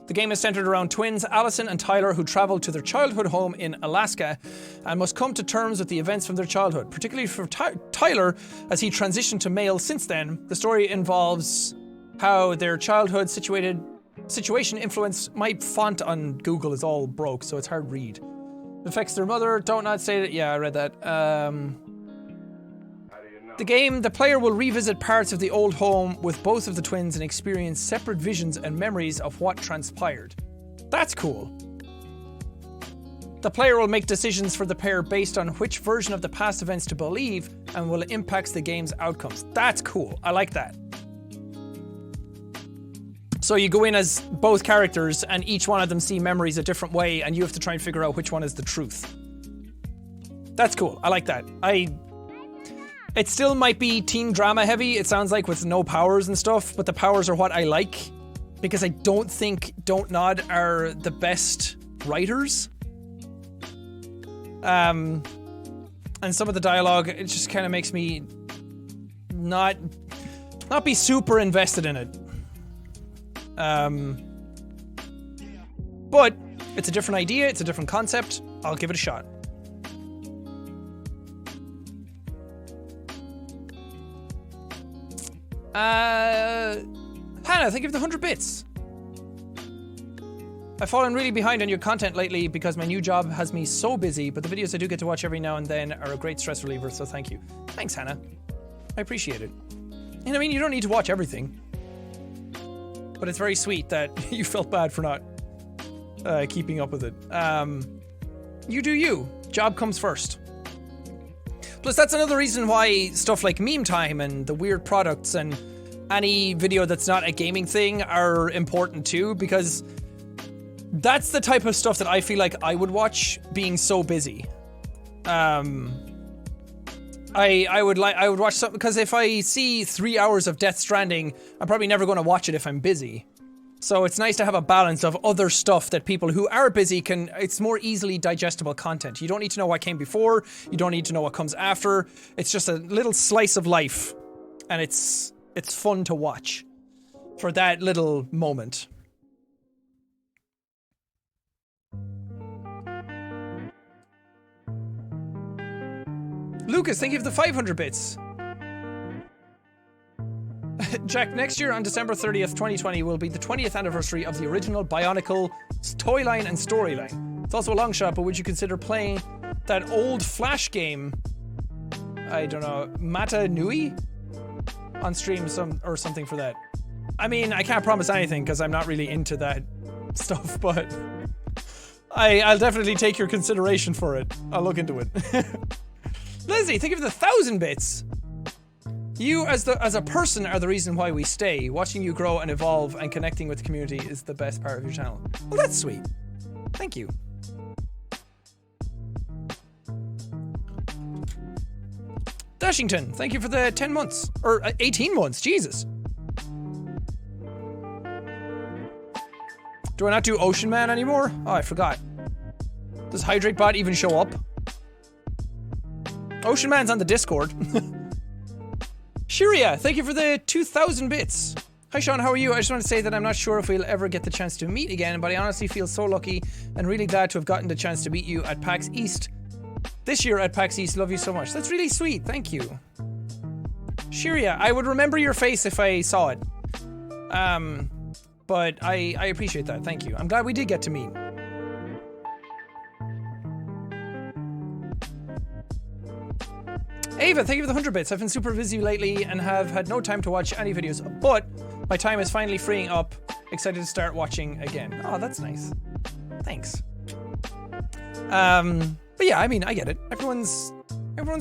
A: The game is centered around twins Allison and Tyler, who travel to their childhood home in Alaska and must come to terms with the events from their childhood, particularly for Tyler as he transitioned to male since then. The story involves how their childhood situation influenced... My font on Google is all broke, so it's hard to read. Affects their mother. Don't Not say that. Yeah, I read that. The player will revisit parts of the old home with both of the twins and experience separate visions and memories of what transpired. That's cool. The player will make decisions for the pair based on which version of the past events to believe and will impact the game's outcomes. That's cool. I like that. So you go in as both characters and each one of them see memories a different way and you have to try and figure out which one is the truth. That's cool. I like that. It still might be teen drama heavy, it sounds like, with no powers and stuff, but the powers are what I like, because I don't think Don't Nod are the best writers. And some of the dialogue, it just kind of makes me not be super invested in it. But it's a different idea, it's a different concept, I'll give it a shot. Hannah, thank you for the 100 bits. I've fallen really behind on your content lately because my new job has me so busy, but the videos I do get to watch every now and then are a great stress reliever, so thank you. Thanks, Hannah. I appreciate it. And I mean, you don't need to watch everything. But it's very sweet that you felt bad for not keeping up with it. You do you. Job comes first. Plus, that's another reason why stuff like Meme Time and the weird products and any video that's not a gaming thing are important too, because that's the type of stuff that I feel like I would watch being so busy. I would watch something, because if I see 3 hours of Death Stranding, I'm probably never going to watch it if I'm busy. So it's nice to have a balance of other stuff that people who are busy can, it's more easily digestible content. You don't need to know what came before, you don't need to know what comes after. It's just a little slice of life, and it's fun to watch for that little moment. Lucas, thank you for the 500 bits. Jack, next year on December 30th, 2020 will be the 20th anniversary of the original Bionicle toy line and storyline. It's also a long shot, but would you consider playing that old Flash game, I don't know, Mata Nui? On stream or something for that. I mean, I can't promise anything because I'm not really into that stuff, but I'll definitely take your consideration for it. I'll look into it. Lizzie, thank you for the 1,000 bits. You as a person are the reason why we stay. Watching you grow and evolve and connecting with the community is the best part of your channel. Well, that's sweet. Thank you. Dashington, thank you for the 10 months. Or 18 months, Jesus. Do I not do Ocean Man anymore? Oh, I forgot. Does Hydrate Bot even show up? Ocean Man's on the Discord. Shiria, thank you for the 2,000 bits. Hi Sean, how are you? I just want to say that I'm not sure if we'll ever get the chance to meet again, but I honestly feel so lucky and really glad to have gotten the chance to meet you at PAX East. This year at PAX East, love you so much. That's really sweet, thank you. Shiria, I would remember your face if I saw it. But I appreciate that, thank you. I'm glad we did get to meet. Ava, thank you for the 100 bits. I've been super busy lately and have had no time to watch any videos, but my time is finally freeing up. Excited to start watching again. Oh, that's nice. Thanks. But yeah, I mean, I get it. Everyone's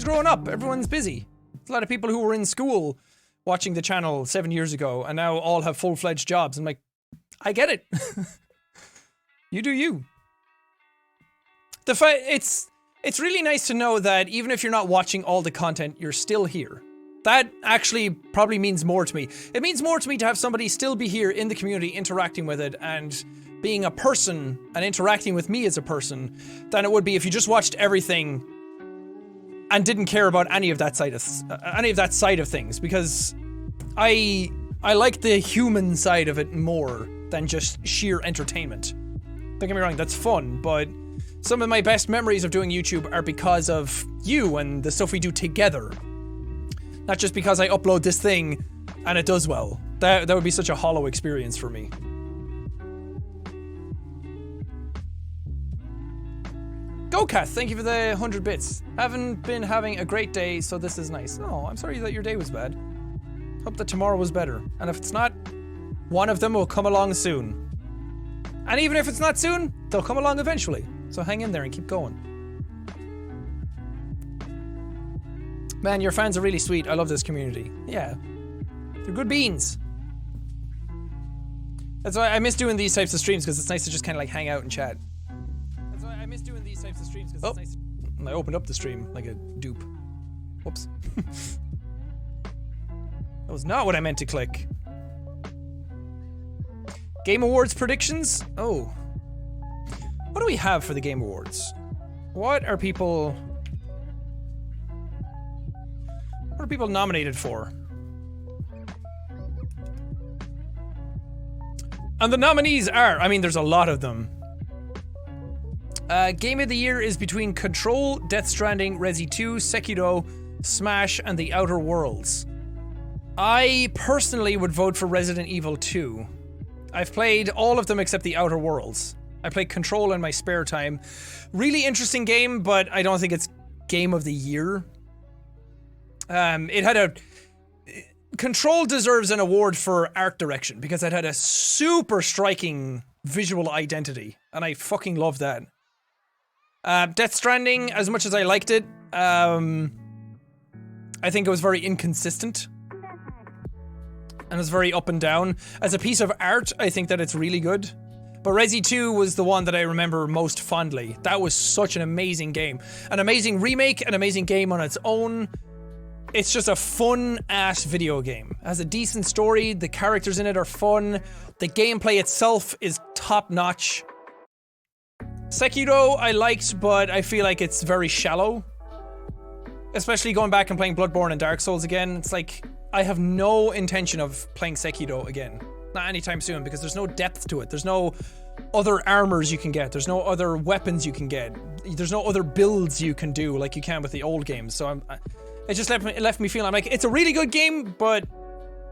A: growing up. Everyone's busy. There's a lot of people who were in school watching the channel 7 years ago and now all have full-fledged jobs. I'm like, I get it. You do you. It's really nice to know that even if you're not watching all the content, you're still here. That actually probably means more to me. It means more to me to have somebody still be here in the community, interacting with it, and being a person and interacting with me as a person, than it would be if you just watched everything and didn't care about any of that side of things. Because I like the human side of it more than just sheer entertainment. Don't get me wrong, that's fun, but some of my best memories of doing YouTube are because of you and the stuff we do together. Not just because I upload this thing and it does well. That would be such a hollow experience for me. Rokath, thank you for the 100 bits. Haven't been having a great day, so this is nice. Oh, I'm sorry that your day was bad. Hope that tomorrow was better. And if it's not, one of them will come along soon. And even if it's not soon, they'll come along eventually. So hang in there and keep going. Man, your fans are really sweet. I love this community. Yeah. They're good beans. That's why I miss doing these types of streams, because it's nice to just kind of like hang out and chat. That's why I miss doing these types of streams, because it's nice. I opened up the stream like a dupe. Whoops. That was not what I meant to click. Game Awards predictions? Oh. What do we have for the Game Awards? What are people nominated for? And the nominees are, I mean, there's a lot of them. Game of the Year is between Control, Death Stranding, Resi 2, Sekiro, Smash, and The Outer Worlds. I personally would vote for Resident Evil 2. I've played all of them except The Outer Worlds. I played Control in my spare time. Really interesting game, but I don't think it's Game of the Year. It had a... Control deserves an award for art direction because it had a super striking visual identity, and I fucking love that. Death Stranding, as much as I liked it, I think it was very inconsistent. And it's very up and down. As a piece of art, I think that it's really good. But Resi 2 was the one that I remember most fondly. That was such an amazing game. An amazing remake, an amazing game on its own. It's just a fun-ass video game. It has a decent story, the characters in it are fun, the gameplay itself is top-notch. Sekiro I liked, but I feel like it's very shallow. Especially going back and playing Bloodborne and Dark Souls again, it's like, I have no intention of playing Sekiro again. Not anytime soon, because there's no depth to it. There's no other armors you can get. There's no other weapons you can get. There's no other builds you can do like you can with the old games. So it just left me feeling like it's a really good game, but...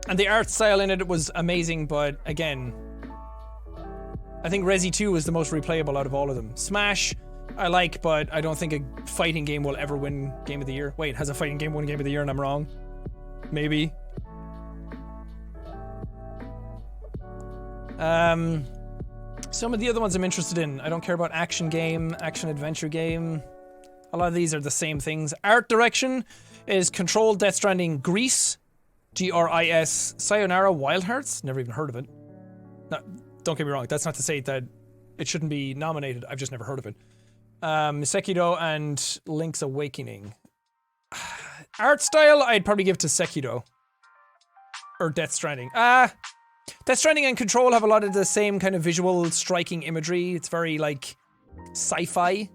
A: And the art style in it was amazing, but again... I think Resi 2 was the most replayable out of all of them. Smash, I like, but I don't think a fighting game will ever win Game of the Year. Wait, has a fighting game won Game of the Year and I'm wrong? Maybe. Some of the other ones I'm interested in. I don't care about action game, action adventure game. A lot of these are the same things. Art direction is Control, Death Stranding, Grease, Gris, Sayonara, Wild Hearts. Never even heard of it. No, don't get me wrong. That's not to say that it shouldn't be nominated. I've just never heard of it. Sekiro and Link's Awakening. Art style, I'd probably give to Sekiro. Or Death Stranding. Death Stranding and Control have a lot of the same kind of visual striking imagery. It's very, like, sci-fi.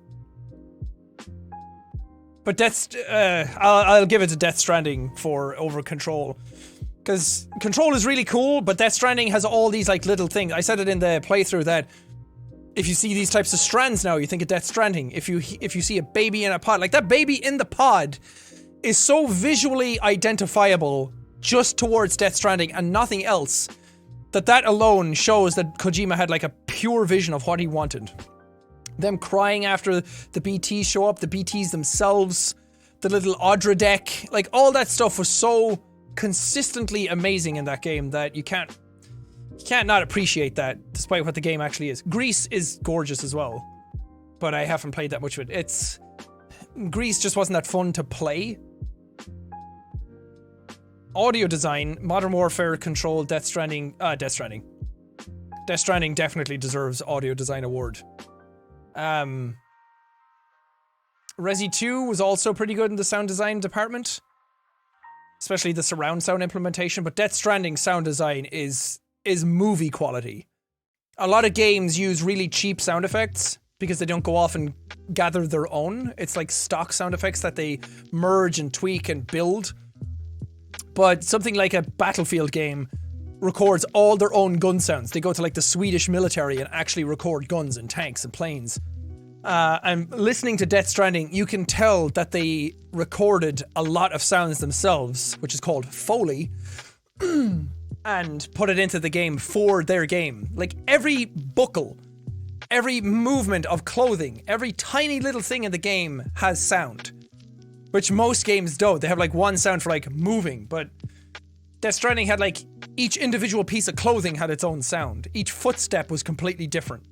A: But I'll give it to Death Stranding over Control. Because Control is really cool, but Death Stranding has all these, like, little things. I said it in the playthrough that if you see these types of strands now, you think of Death Stranding. If you see a baby in a pod, like, that baby in the pod is so visually identifiable just towards Death Stranding and nothing else, that alone shows that Kojima had like a pure vision of what he wanted. Them crying after the BTs show up, the BTs themselves, the little Audra deck, like all that stuff was so consistently amazing in that game that you can't not appreciate that despite what the game actually is. Grease is gorgeous as well, but I haven't played that much of it. Grease just wasn't that fun to play. Audio design, Modern Warfare, Control, Death Stranding definitely deserves audio design award. Resi 2 was also pretty good in the sound design department. Especially the surround sound implementation, but Death Stranding sound design is movie quality. A lot of games use really cheap sound effects because they don't go off and gather their own. It's like stock sound effects that they merge and tweak and build. But something like a Battlefield game records all their own gun sounds. They go to like the Swedish military and actually record guns and tanks and planes. And listening to Death Stranding, you can tell that they recorded a lot of sounds themselves, which is called Foley, and put it into the game for their game. Like every buckle Every movement of clothing, every tiny little thing in the game has sound. Which most games don't. They have like one sound for like moving, but Death Stranding had like each individual piece of clothing had its own sound. Each footstep was completely different.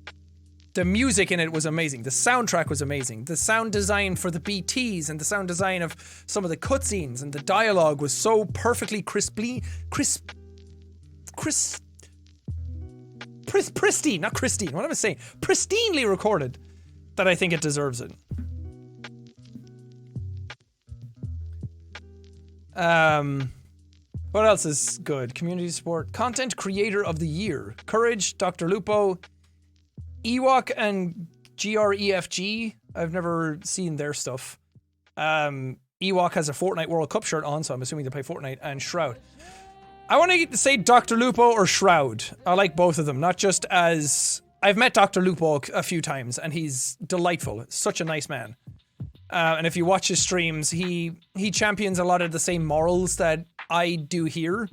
A: The music in it was amazing. The soundtrack was amazing. The sound design for the BTs and the sound design of some of the cutscenes and the dialogue was so perfectly pristine, not Christine, what am I saying? Pristinely recorded that I think it deserves it. What else is good? Community support. Content Creator of the Year. Courage, Dr. Lupo, Ewok and GREFG. I've never seen their stuff. Ewok has a Fortnite World Cup shirt on, so I'm assuming they play Fortnite, and Shroud. I want to say Dr. Lupo or Shroud. I like both of them, not just as... I've met Dr. Lupo a few times, and he's delightful. Such a nice man. And if you watch his streams, he champions a lot of the same morals that I do here.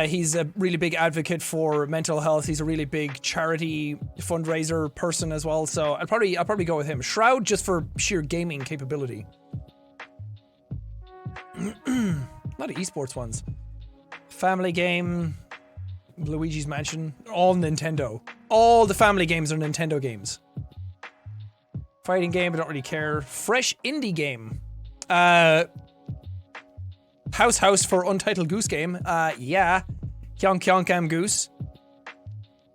A: He's a really big advocate for mental health. He's a really big charity fundraiser person as well. So I'll probably go with him. Shroud just for sheer gaming capability. A lot of esports ones. Family Game, Luigi's Mansion, all Nintendo. All the family games are Nintendo games. Fighting game, I don't really care. Fresh indie game. House for Untitled Goose Game. Yeah. Kyonk am Goose.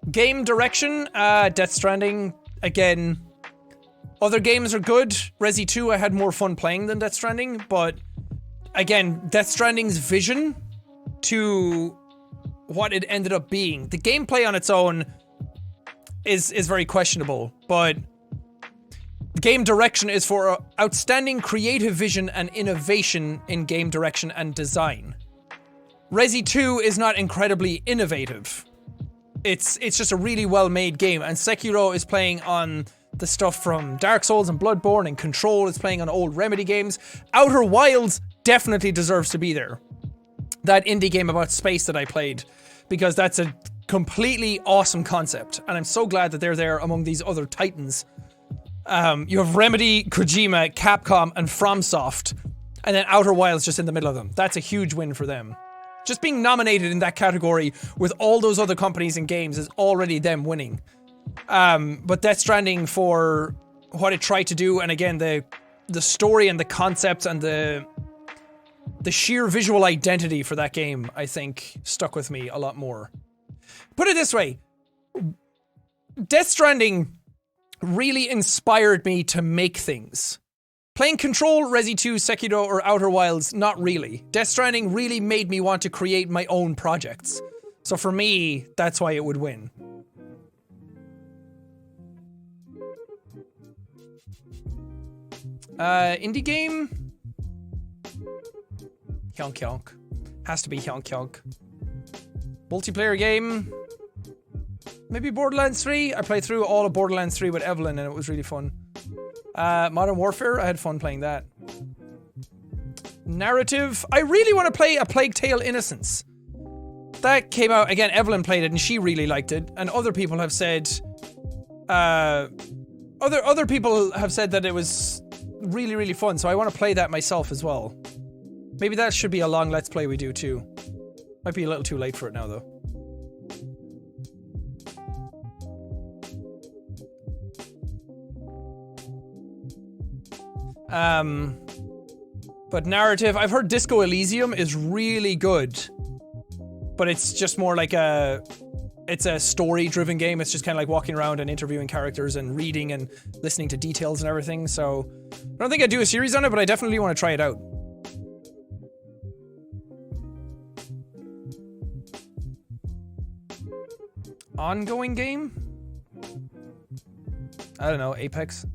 A: Game direction, Death Stranding. Again, other games are good. Resi 2 I had more fun playing than Death Stranding, but again, Death Stranding's vision to what it ended up being. The gameplay on its own is very questionable, but game direction is for outstanding creative vision and innovation in game direction and design. Resi 2 is not incredibly innovative. It's just a really well-made game, and Sekiro is playing on the stuff from Dark Souls and Bloodborne, and Control is playing on old Remedy games. Outer Wilds definitely deserves to be there. That indie game about space that I played, because that's a completely awesome concept, and I'm so glad that they're there among these other titans. You have Remedy, Kojima, Capcom, and FromSoft, and then Outer Wilds just in the middle of them. That's a huge win for them. Just being nominated in that category with all those other companies and games is already them winning. But Death Stranding, for what it tried to do, and again, the story and the concept and the sheer visual identity for that game, I think, stuck with me a lot more. Put it this way, Death Stranding really inspired me to make things. Playing Control, Resi 2, Sekiro, or Outer Wilds, not really. Death Stranding really made me want to create my own projects. So for me, that's why it would win. Indie game? Hyonk Hyonk. Has to be Hyonk Hyonk. Multiplayer game? Maybe Borderlands 3? I played through all of Borderlands 3 with Evelyn and it was really fun. Modern Warfare? I had fun playing that. Narrative? I really want to play A Plague Tale Innocence. That came out, again, Evelyn played it and she really liked it. And other people have said... Other people have said that it was really, really fun, so I want to play that myself as well. Maybe that should be a long Let's Play we do too. Might be a little too late for it now though. But narrative, I've heard Disco Elysium is really good. But it's just more like it's a story-driven game. It's just kind of like walking around and interviewing characters and reading and listening to details and everything. So I don't think I'd do a series on it, but I definitely want to try it out. Ongoing game? I don't know, Apex?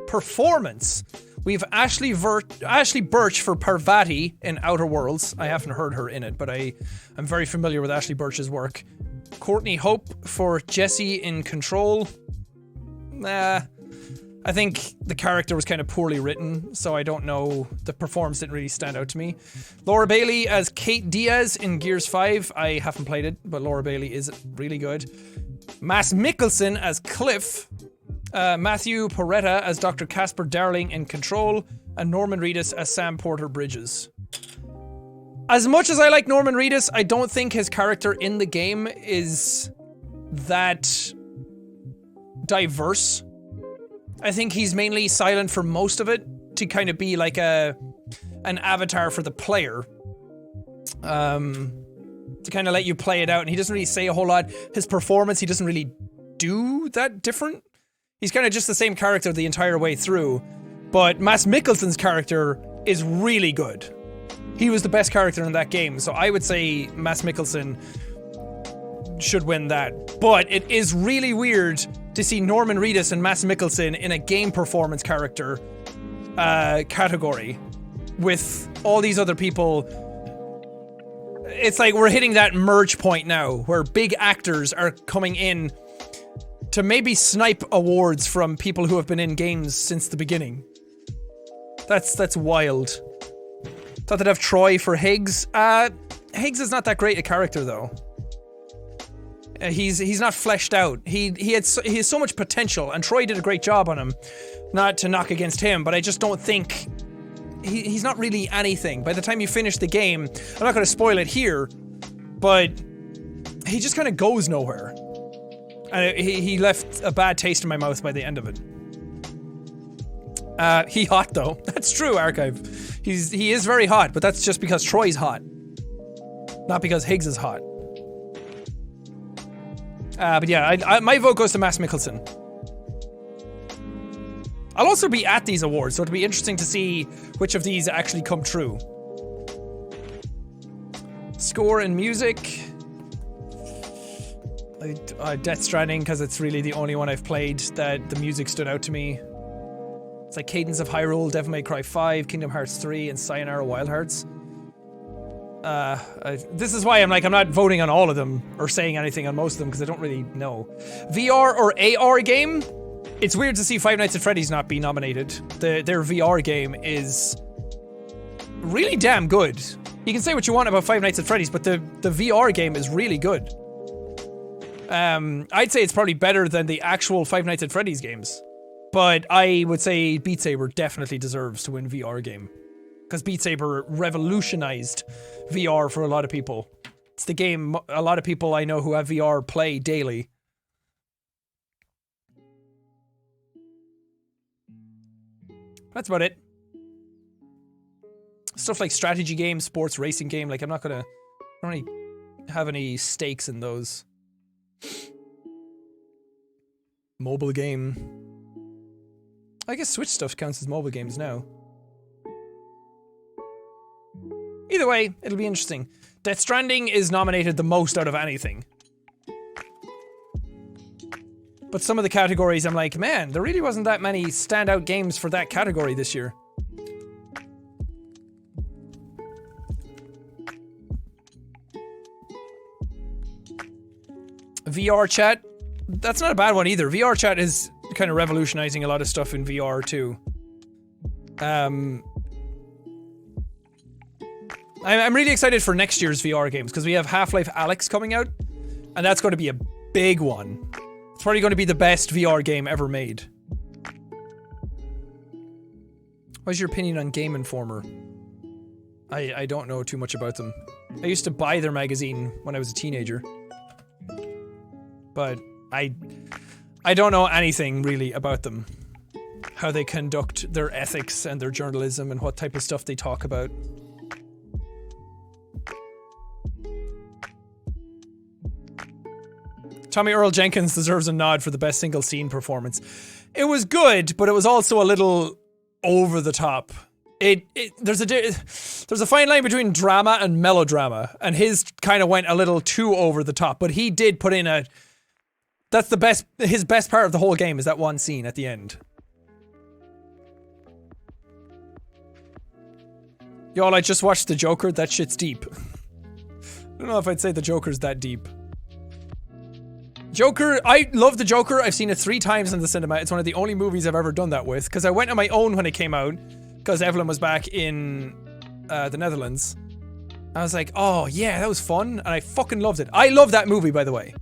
A: Performance! We've Ashley Birch for Parvati in Outer Worlds. I haven't heard her in it, but I'm very familiar with Ashley Birch's work. Courtney Hope for Jessie in Control. Nah, I think the character was kind of poorly written, so I don't know. The performance didn't really stand out to me. Laura Bailey as Kate Diaz in Gears 5. I haven't played it, but Laura Bailey is really good. Mads Mikkelsen as Cliff, Matthew Porretta as Dr. Casper Darling in Control, and Norman Reedus as Sam Porter Bridges. As much as I like Norman Reedus, I don't think his character in the game is that diverse. I think he's mainly silent for most of it to kind of be like an avatar for the player. To kind of let you play it out, and he doesn't really say a whole lot. His performance, he doesn't really do that different. He's kind of just the same character the entire way through. But Mads Mikkelsen's character is really good. He was the best character in that game, so I would say Mads Mikkelsen should win that. But it is really weird to see Norman Reedus and Mads Mikkelsen in a game performance character category with all these other people. It's like we're hitting that merge point now where big actors are coming in to maybe snipe awards from people who have been in games since the beginning. That's wild. Thought they'd have Troy for Higgs. Higgs is not that great a character though. He's not fleshed out. He has so much potential, and Troy did a great job on him. Not to knock against him, but I just don't think he's not really anything. By the time you finish the game, I'm not going to spoil it here, but he just kind of goes nowhere. And he left a bad taste in my mouth by the end of it. He hot though. That's true, Archive. He is very hot, but that's just because Troy's hot. Not because Higgs is hot. But yeah, my vote goes to Mads Mikkelsen. I'll also be at these awards, so it'll be interesting to see which of these actually come true. Score and music. Death Stranding, because it's really the only one I've played that the music stood out to me. It's like Cadence of Hyrule, Devil May Cry 5, Kingdom Hearts 3, and Sayonara Wild Hearts. This is why I'm not voting on all of them or saying anything on most of them because I don't really know. VR or AR game? It's weird to see Five Nights at Freddy's not be nominated. Their VR game is really damn good. You can say what you want about Five Nights at Freddy's, but the VR game is really good. I'd say it's probably better than the actual Five Nights at Freddy's games. But I would say Beat Saber definitely deserves to win VR game. Because Beat Saber revolutionized VR for a lot of people. It's the game a lot of people I know who have VR play daily. That's about it. Stuff like strategy game, sports racing game, like I don't really have any stakes in those. Mobile game. I guess Switch stuff counts as mobile games now. Either way, it'll be interesting. Death Stranding is nominated the most out of anything. But some of the categories I'm like, man, there really wasn't that many standout games for that category this year. VR chat. That's not a bad one either. VR chat is kind of revolutionizing a lot of stuff in VR too. I'm really excited for next year's VR games because we have Half-Life Alyx coming out, and that's going to be a big one. It's probably going to be the best VR game ever made. What's your opinion on Game Informer? I don't know too much about them. I used to buy their magazine when I was a teenager. But I don't know anything really about them. How they conduct their ethics and their journalism and what type of stuff they talk about. Tommy Earl Jenkins deserves a nod for the best single scene performance. It was good, but it was also a little over the top. There's a fine line between drama and melodrama, and his kind of went a little too over the top, but he did put in his best part of the whole game is that one scene at the end. Y'all, I just watched The Joker, that shit's deep. I don't know if I'd say The Joker's that deep. Joker, I love The Joker. I've seen it 3 times in the cinema. It's one of the only movies I've ever done that with. Because I went on my own when it came out. Because Evelyn was back in the Netherlands. I was like, oh yeah, that was fun. And I fucking loved it. I love that movie, by the way.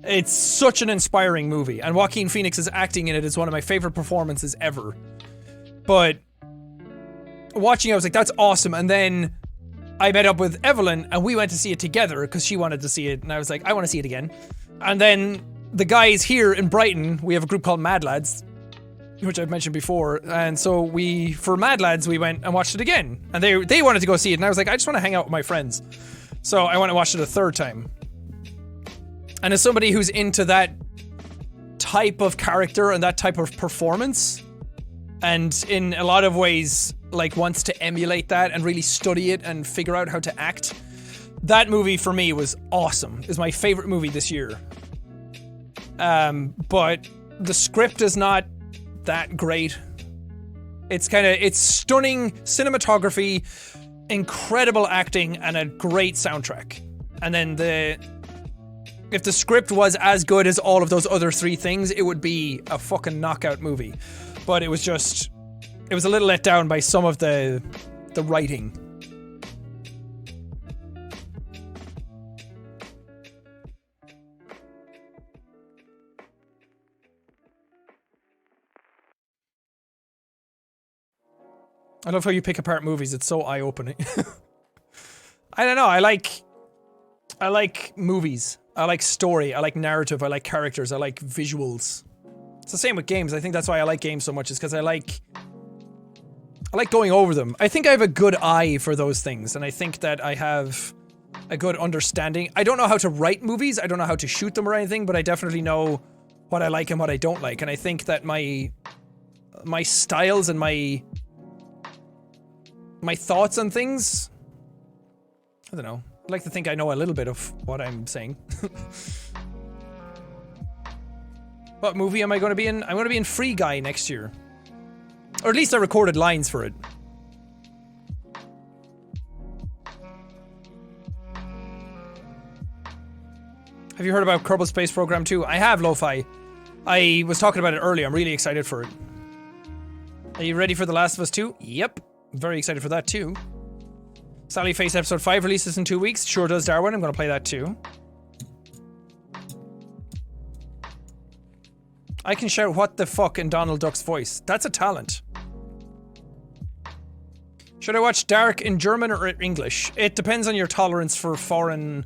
A: It's such an inspiring movie, and Joaquin Phoenix's acting in it is one of my favorite performances ever. But watching it, I was like, that's awesome. And then I met up with Evelyn, and we went to see it together because she wanted to see it, and I was like, I want to see it again. And then the guys here in Brighton, we have a group called Mad Lads, which I've mentioned before, and so for Mad Lads, we went and watched it again. And they wanted to go see it, and I was like, I just want to hang out with my friends. So I went and watched it a third time. And as somebody who's into that type of character and that type of performance, and in a lot of ways, like, wants to emulate that and really study it and figure out how to act, that movie for me was awesome. It's my favorite movie this year. But the script is not that great. It's stunning cinematography, incredible acting, and a great soundtrack. And then if the script was as good as all of those other three things, it would be a fucking knockout movie. But it was a little let down by some of the writing. I love how you pick apart movies. It's so eye-opening. I don't know. I like movies. I like story. I like narrative. I like characters. I like visuals. It's the same with games. I think that's why I like games so much, is because I like going over them. I think I have a good eye for those things, and I think that I have a good understanding. I don't know how to write movies. I don't know how to shoot them or anything, but I definitely know what I like and what I don't like. And I think that my styles and my thoughts on things, I don't know. I'd like to think I know a little bit of what I'm saying. What movie am I going to be in? I'm going to be in Free Guy next year. Or at least I recorded lines for it. Have you heard about Kerbal Space Program 2? I have, Lo-Fi. I was talking about it earlier. I'm really excited for it. Are you ready for The Last of Us 2? Yep. I'm very excited for that too. Sally Face Episode 5 releases in 2 weeks. Sure does, Darwin. I'm going to play that too. I can shout what the fuck in Donald Duck's voice. That's a talent. Should I watch Dark in German or English? It depends on your tolerance for foreign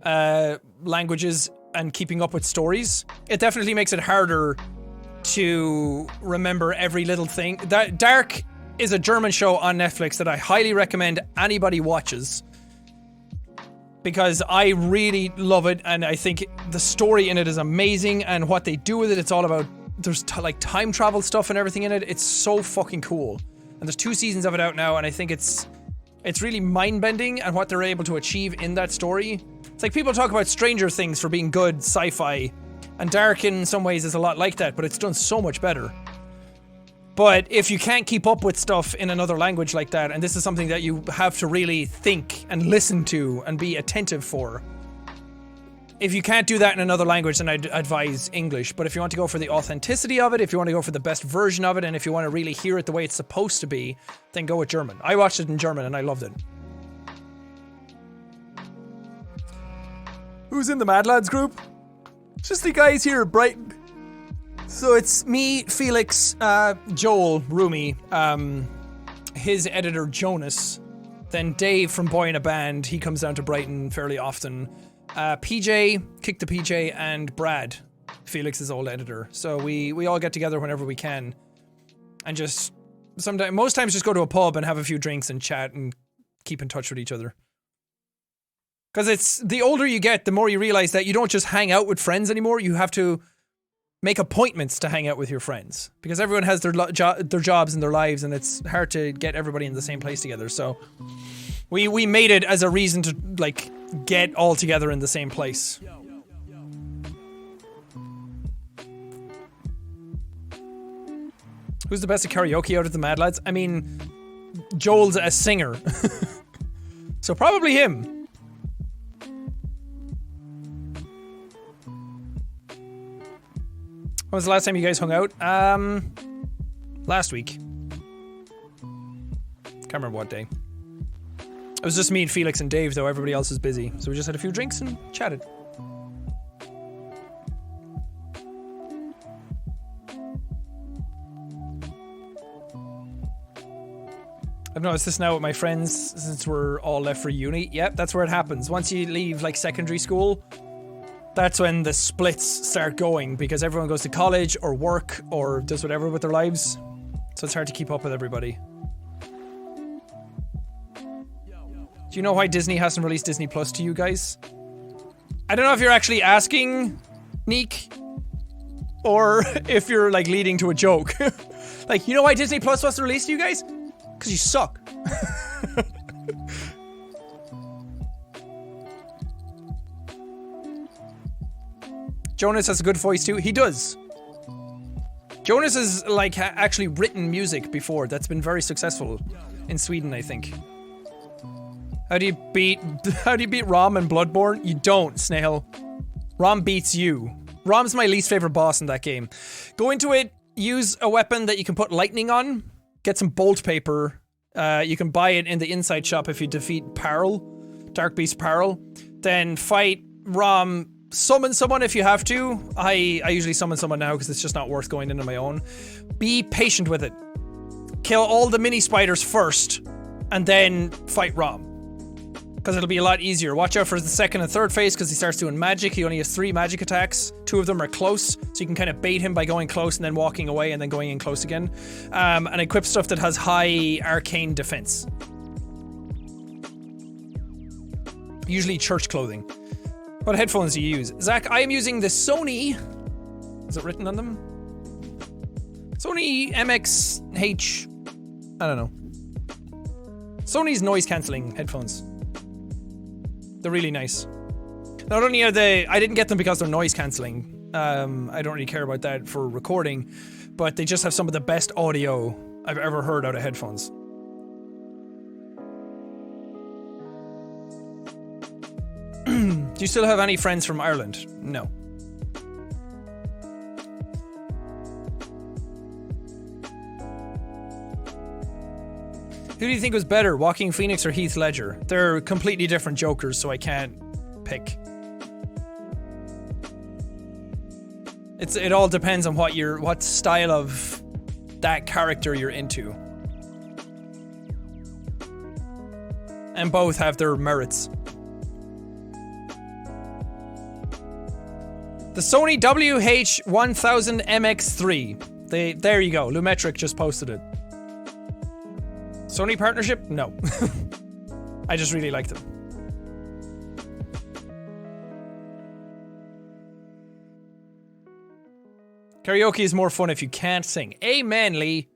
A: languages and keeping up with stories. It definitely makes it harder to remember every little thing. Dark is a German show on Netflix that I highly recommend anybody watches, because I really love it, and I think the story in it is amazing, and what they do with it, it's all about, there's like time travel stuff and everything in it. It's so fucking cool. And there's 2 seasons of it out now, and I think it's really mind-bending, and what they're able to achieve in that story. It's like people talk about Stranger Things for being good sci-fi, and Dark in some ways is a lot like that, but it's done so much better. But if you can't keep up with stuff in another language like that, and this is something that you have to really think and listen to and be attentive for, if you can't do that in another language, then I'd advise English. But if you want to go for the authenticity of it, if you want to go for the best version of it, and if you want to really hear it the way it's supposed to be, then go with German. I watched it in German and I loved it. Who's in the Mad Lads group? It's just the guys here at Brighton. So it's me, Felix, Joel, Rumi, his editor Jonas, then Dave from Boy in a Band. He comes down to Brighton fairly often. PJ, Kick the PJ, and Brad, Felix's old editor. So we all get together whenever we can, and just most times just go to a pub and have a few drinks and chat and keep in touch with each other. Because it's, the older you get, the more you realize that you don't just hang out with friends anymore. You have to make appointments to hang out with your friends, because everyone has their jobs and their lives, and it's hard to get everybody in the same place together. So we made it as a reason to like get all together in the same place. Who's the best at karaoke out of the Mad Lads? I mean, Joel's a singer, so probably him. When was the last time you guys hung out? Last week. Can't remember what day. It was just me and Felix and Dave, though everybody else was busy. So we just had a few drinks and chatted. I've noticed this now with my friends since we're all left for uni. Yep, that's where it happens. Once you leave like secondary school, that's when the splits start going because everyone goes to college or work or does whatever with their lives. So it's hard to keep up with everybody. Do you know why Disney hasn't released Disney Plus to you guys? I don't know if you're actually asking, Neek, or if you're like leading to a joke. Like, you know why Disney Plus wasn't released to you guys? Because you suck. Jonas has a good voice too. He does. Jonas has like actually written music before that's been very successful in Sweden, I think. How do you beat Rom in Bloodborne? You don't, Snail. Rom beats you. Rom's my least favorite boss in that game. Go into it, use a weapon that you can put lightning on, get some bolt paper. You can buy it in the inside shop if you defeat Parl, Dark Beast Parl. Then fight Rom, summon someone if you have to. I usually summon someone now because it's just not worth going in on my own. Be patient with it. Kill all the mini spiders first, and then fight Rom. Because it'll be a lot easier. Watch out for the second and third phase because he starts doing magic. He only has 3 magic attacks. 2 of them are close, so you can kind of bait him by going close and then walking away and then going in close again. And equip stuff that has high arcane defense. Usually church clothing. What headphones do you use? Zach, I am using the Sony... Is it written on them? Sony MXH... I don't know. Sony's noise cancelling headphones. They're really nice. Not only are they... I didn't get them because they're noise cancelling. I don't really care about that for recording. But they just have some of the best audio I've ever heard out of headphones. Do you still have any friends from Ireland? No. Who do you think was better, Joaquin Phoenix or Heath Ledger? They're completely different Jokers, so I can't pick. It all depends on what style of that character you're into. And both have their merits. The Sony WH-1000MX3. There you go, Lumetric just posted it. Sony partnership? No. I just really like them. Karaoke is more fun if you can't sing. Amen, Lee.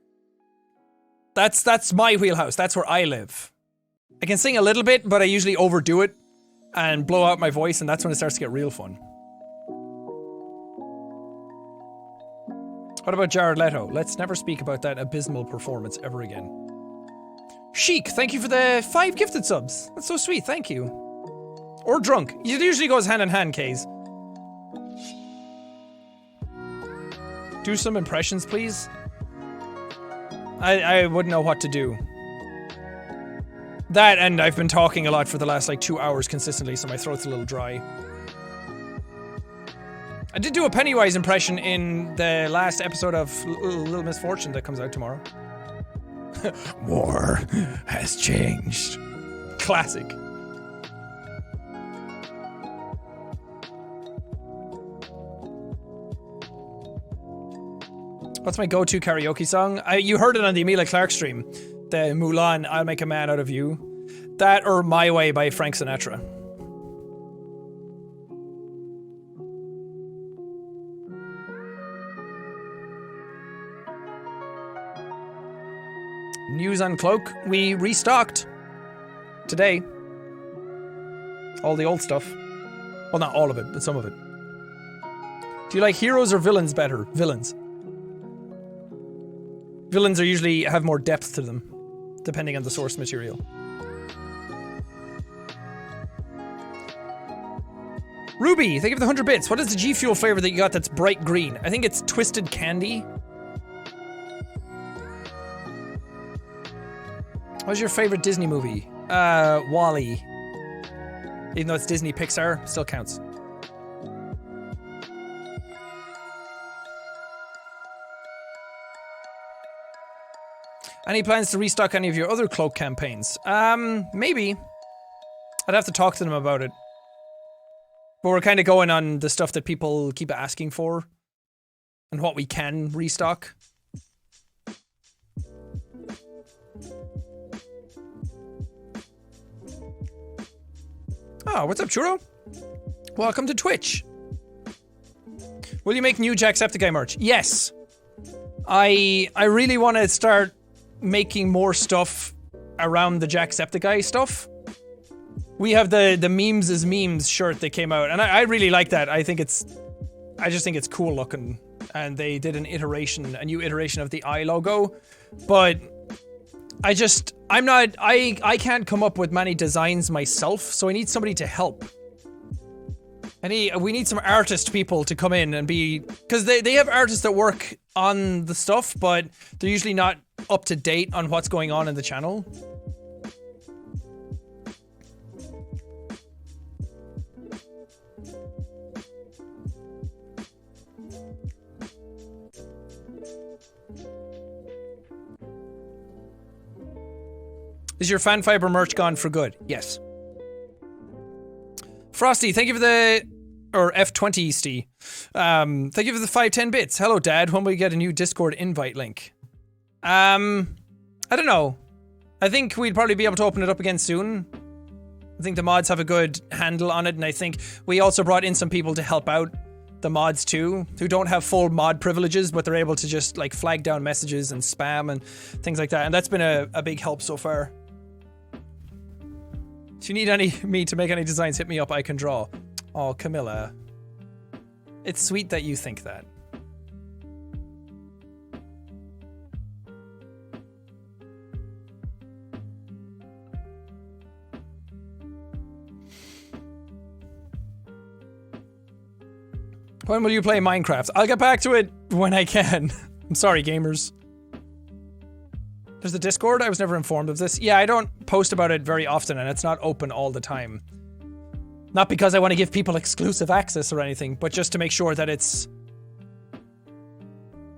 A: That's my wheelhouse. That's where I live. I can sing a little bit, but I usually overdo it and blow out my voice, and that's when it starts to get real fun. What about Jared Leto? Let's never speak about that abysmal performance ever again. Chic, thank you for the 5 gifted subs. That's so sweet, thank you. Or drunk. It usually goes hand in hand, Kays. Do some impressions, please. I wouldn't know what to do. That, and I've been talking a lot for the last like 2 hours consistently, so my throat's a little dry. I did do a Pennywise impression in the last episode of Little Misfortune that comes out tomorrow. War has changed. Classic. What's my go-to karaoke song? You heard it on the Emilia Clarke stream. The Mulan, I'll Make a Man Out of You. That or My Way by Frank Sinatra. News on Cloak. We restocked today. All the old stuff. Well, not all of it, but some of it. Do you like heroes or villains better? Villains. Villains are usually have more depth to them, depending on the source material. Ruby, thank you for the 100 bits. What is the G Fuel flavor that you got that's bright green? I think it's Twisted Candy. What's your favorite Disney movie? WALL-E. Even though it's Disney Pixar, still counts. Any plans to restock any of your other cloak campaigns? Maybe. I'd have to talk to them about it. But we're kind of going on the stuff that people keep asking for. And what we can restock. Oh, what's up, Churro? Welcome to Twitch. Will you make new Jacksepticeye merch? Yes. I really want to start making more stuff around the Jacksepticeye stuff. We have the memes is memes shirt that came out, and I really like that. I just think it's cool looking. And they did a new iteration of the eye logo. But I can't come up with many designs myself, so I need somebody to help. We need some artist people to come in and be, because they have artists that work on the stuff, but they're usually not up to date on what's going on in the channel. Is your fan fiber merch gone for good? Yes. Frosty, thank you for the... Or F20 Stee. Thank you for the 510 bits. Hello, Dad. When will we get a new Discord invite link? I don't know. I think we'd probably be able to open it up again soon. I think the mods have a good handle on it, and I think we also brought in some people to help out the mods too, who don't have full mod privileges, but they're able to just like flag down messages and spam and things like that, and that's been a big help so far. If you need me to make any designs, hit me up, I can draw. Oh, Camilla. It's sweet that you think that. When will you play Minecraft? I'll get back to it when I can. I'm sorry, gamers. There's the Discord? I was never informed of this. Yeah, I don't post about it very often, and it's not open all the time. Not because I want to give people exclusive access or anything, but just to make sure that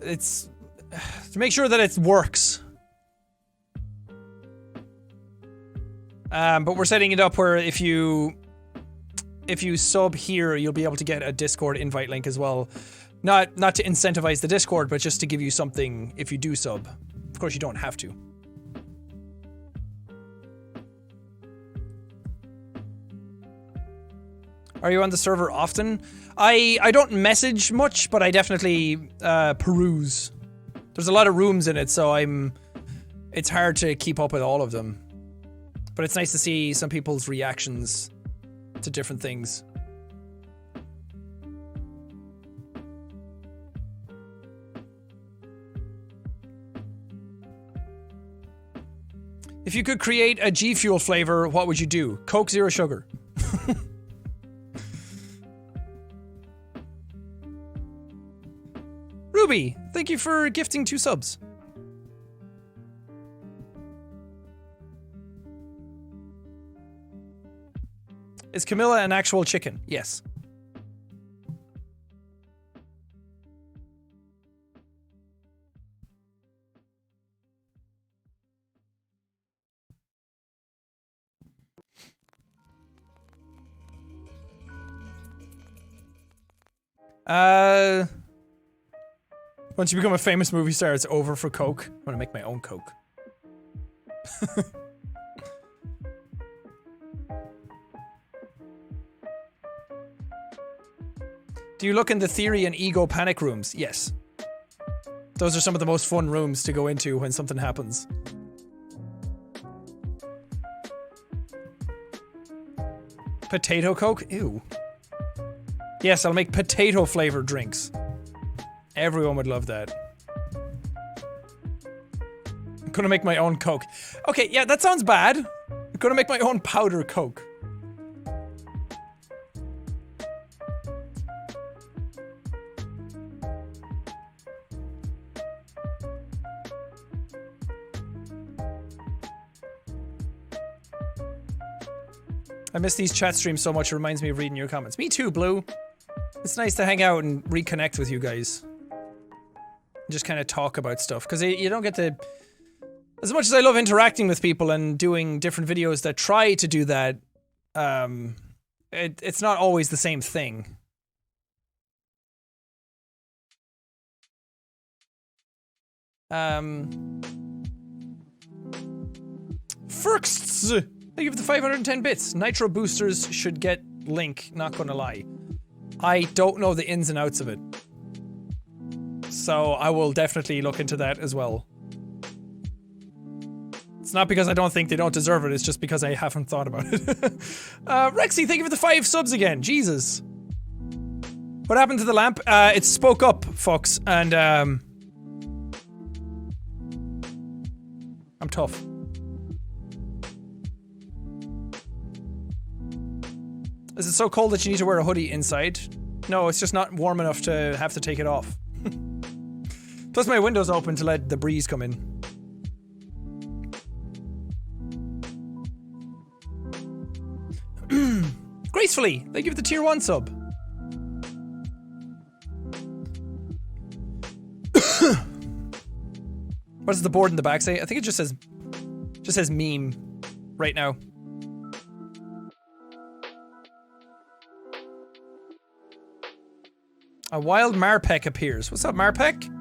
A: to make sure that it works. But we're setting it up where if you sub here, you'll be able to get a Discord invite link as well. Not to incentivize the Discord, but just to give you something if you do sub. Of course, you don't have to. Are you on the server often? I don't message much, but I definitely peruse. There's a lot of rooms in it, so it's hard to keep up with all of them. But it's nice to see some people's reactions to different things. If you could create a G Fuel flavor, what would you do? Coke Zero Sugar. Ruby, thank you for gifting 2 subs. Is Camilla an actual chicken? Yes. Once you become a famous movie star, it's over for Coke. I'm gonna make my own Coke. Do you look in the theory and ego panic rooms? Yes. Those are some of the most fun rooms to go into when something happens. Potato Coke? Ew. Yes, I'll make potato flavored drinks. Everyone would love that. I'm gonna make my own Coke. Okay, yeah, that sounds bad. I'm gonna make my own powder Coke. I miss these chat streams so much, it reminds me of reading your comments. Me too, Blue. It's nice to hang out and reconnect with you guys. Just kind of talk about stuff, because you don't get to... As much as I love interacting with people and doing different videos that try to do that, it's not always the same thing. Firsts! Thank you for the 510 bits. Nitro boosters should get link, not gonna lie. I don't know the ins and outs of it. So I will definitely look into that as well. It's not because I don't think they don't deserve it, it's just because I haven't thought about it. Rexy, thank you for the 5 subs again. Jesus. What happened to the lamp? It spoke up, folks, and I'm tough. Is it so cold that you need to wear a hoodie inside? No, it's just not warm enough to have to take it off. Plus my window's open to let the breeze come in. Gracefully, thank you for the tier 1 sub. What does the board in the back say? I think it just says meme right now. A wild Marpek appears. What's up, Marpek?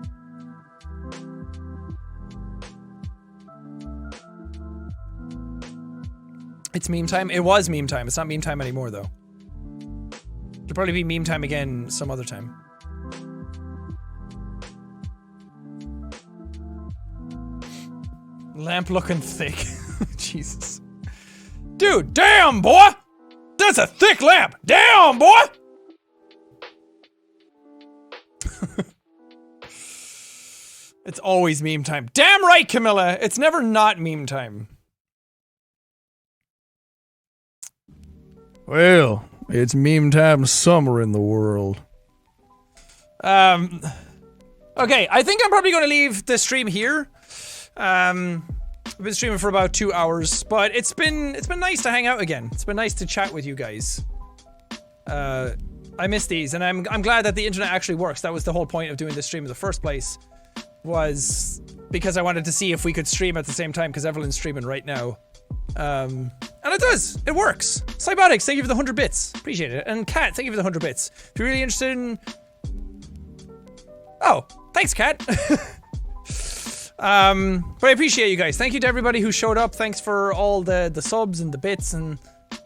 A: It's meme time? It was meme time. It's not meme time anymore, though. It'll probably be meme time again some other time. Lamp looking thick. Jesus. Dude, damn, boy! That's a thick lamp! Damn, boy! It's always meme time. Damn right, Camilla! It's never not meme time. Well, it's meme time summer in the world. Okay, I think I'm probably gonna leave the stream here. I've been streaming for about 2 hours, but it's been nice to hang out again. It's been nice to chat with you guys. I miss these, and I'm glad that the internet actually works. That was the whole point of doing this stream in the first place, was because I wanted to see if we could stream at the same time, because Evelyn's streaming right now. And it does! It works! Cybotics, thank you for the 100 bits. Appreciate it. And Kat, thank you for the 100 bits. If you're really interested in... Oh, thanks, Kat. But I appreciate you guys. Thank you to everybody who showed up. Thanks for all the subs and the bits and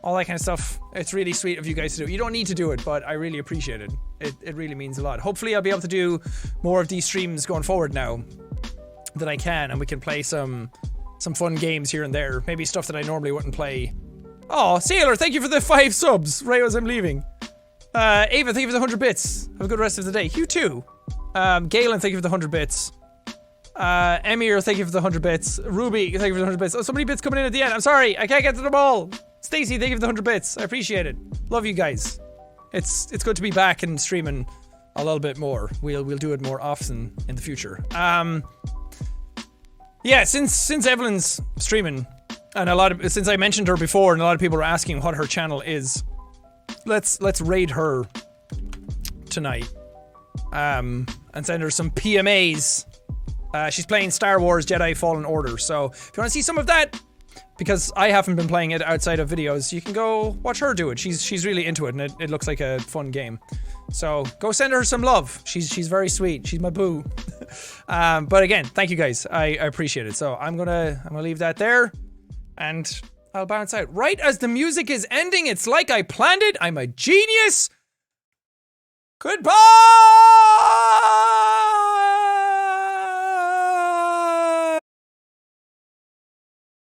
A: all that kind of stuff. It's really sweet of you guys to do. You don't need to do it, but I really appreciate it. It really means a lot. Hopefully I'll be able to do more of these streams going forward now that I can, and we can play some fun games here and there. Maybe stuff that I normally wouldn't play. Oh, Sailor, thank you for the 5 subs right as I'm leaving. Ava, thank you for the 100 bits. Have a good rest of the day. You too. Galen, thank you for the 100 bits. Emir, thank you for the 100 bits. Ruby, thank you for the 100 bits. Oh, so many bits coming in at the end. I'm sorry, I can't get to them all. Stacy, thank you for the 100 bits. I appreciate it. Love you guys. It's good to be back and streaming a little bit more. We'll do it more often in the future. Yeah, since Evelyn's streaming, and since I mentioned her before, and a lot of people are asking what her channel is, let's raid her tonight. And send her some PMAs. She's playing Star Wars Jedi Fallen Order, so if you want to see some of that, because I haven't been playing it outside of videos, you can go watch her do it. She's really into it, and it looks like a fun game. So go send her some love. She's very sweet. She's my boo. But again, thank you guys. I appreciate it. So I'm gonna leave that there, and I'll bounce out right as the music is ending. It's like I planned it. I'm a genius. Goodbye.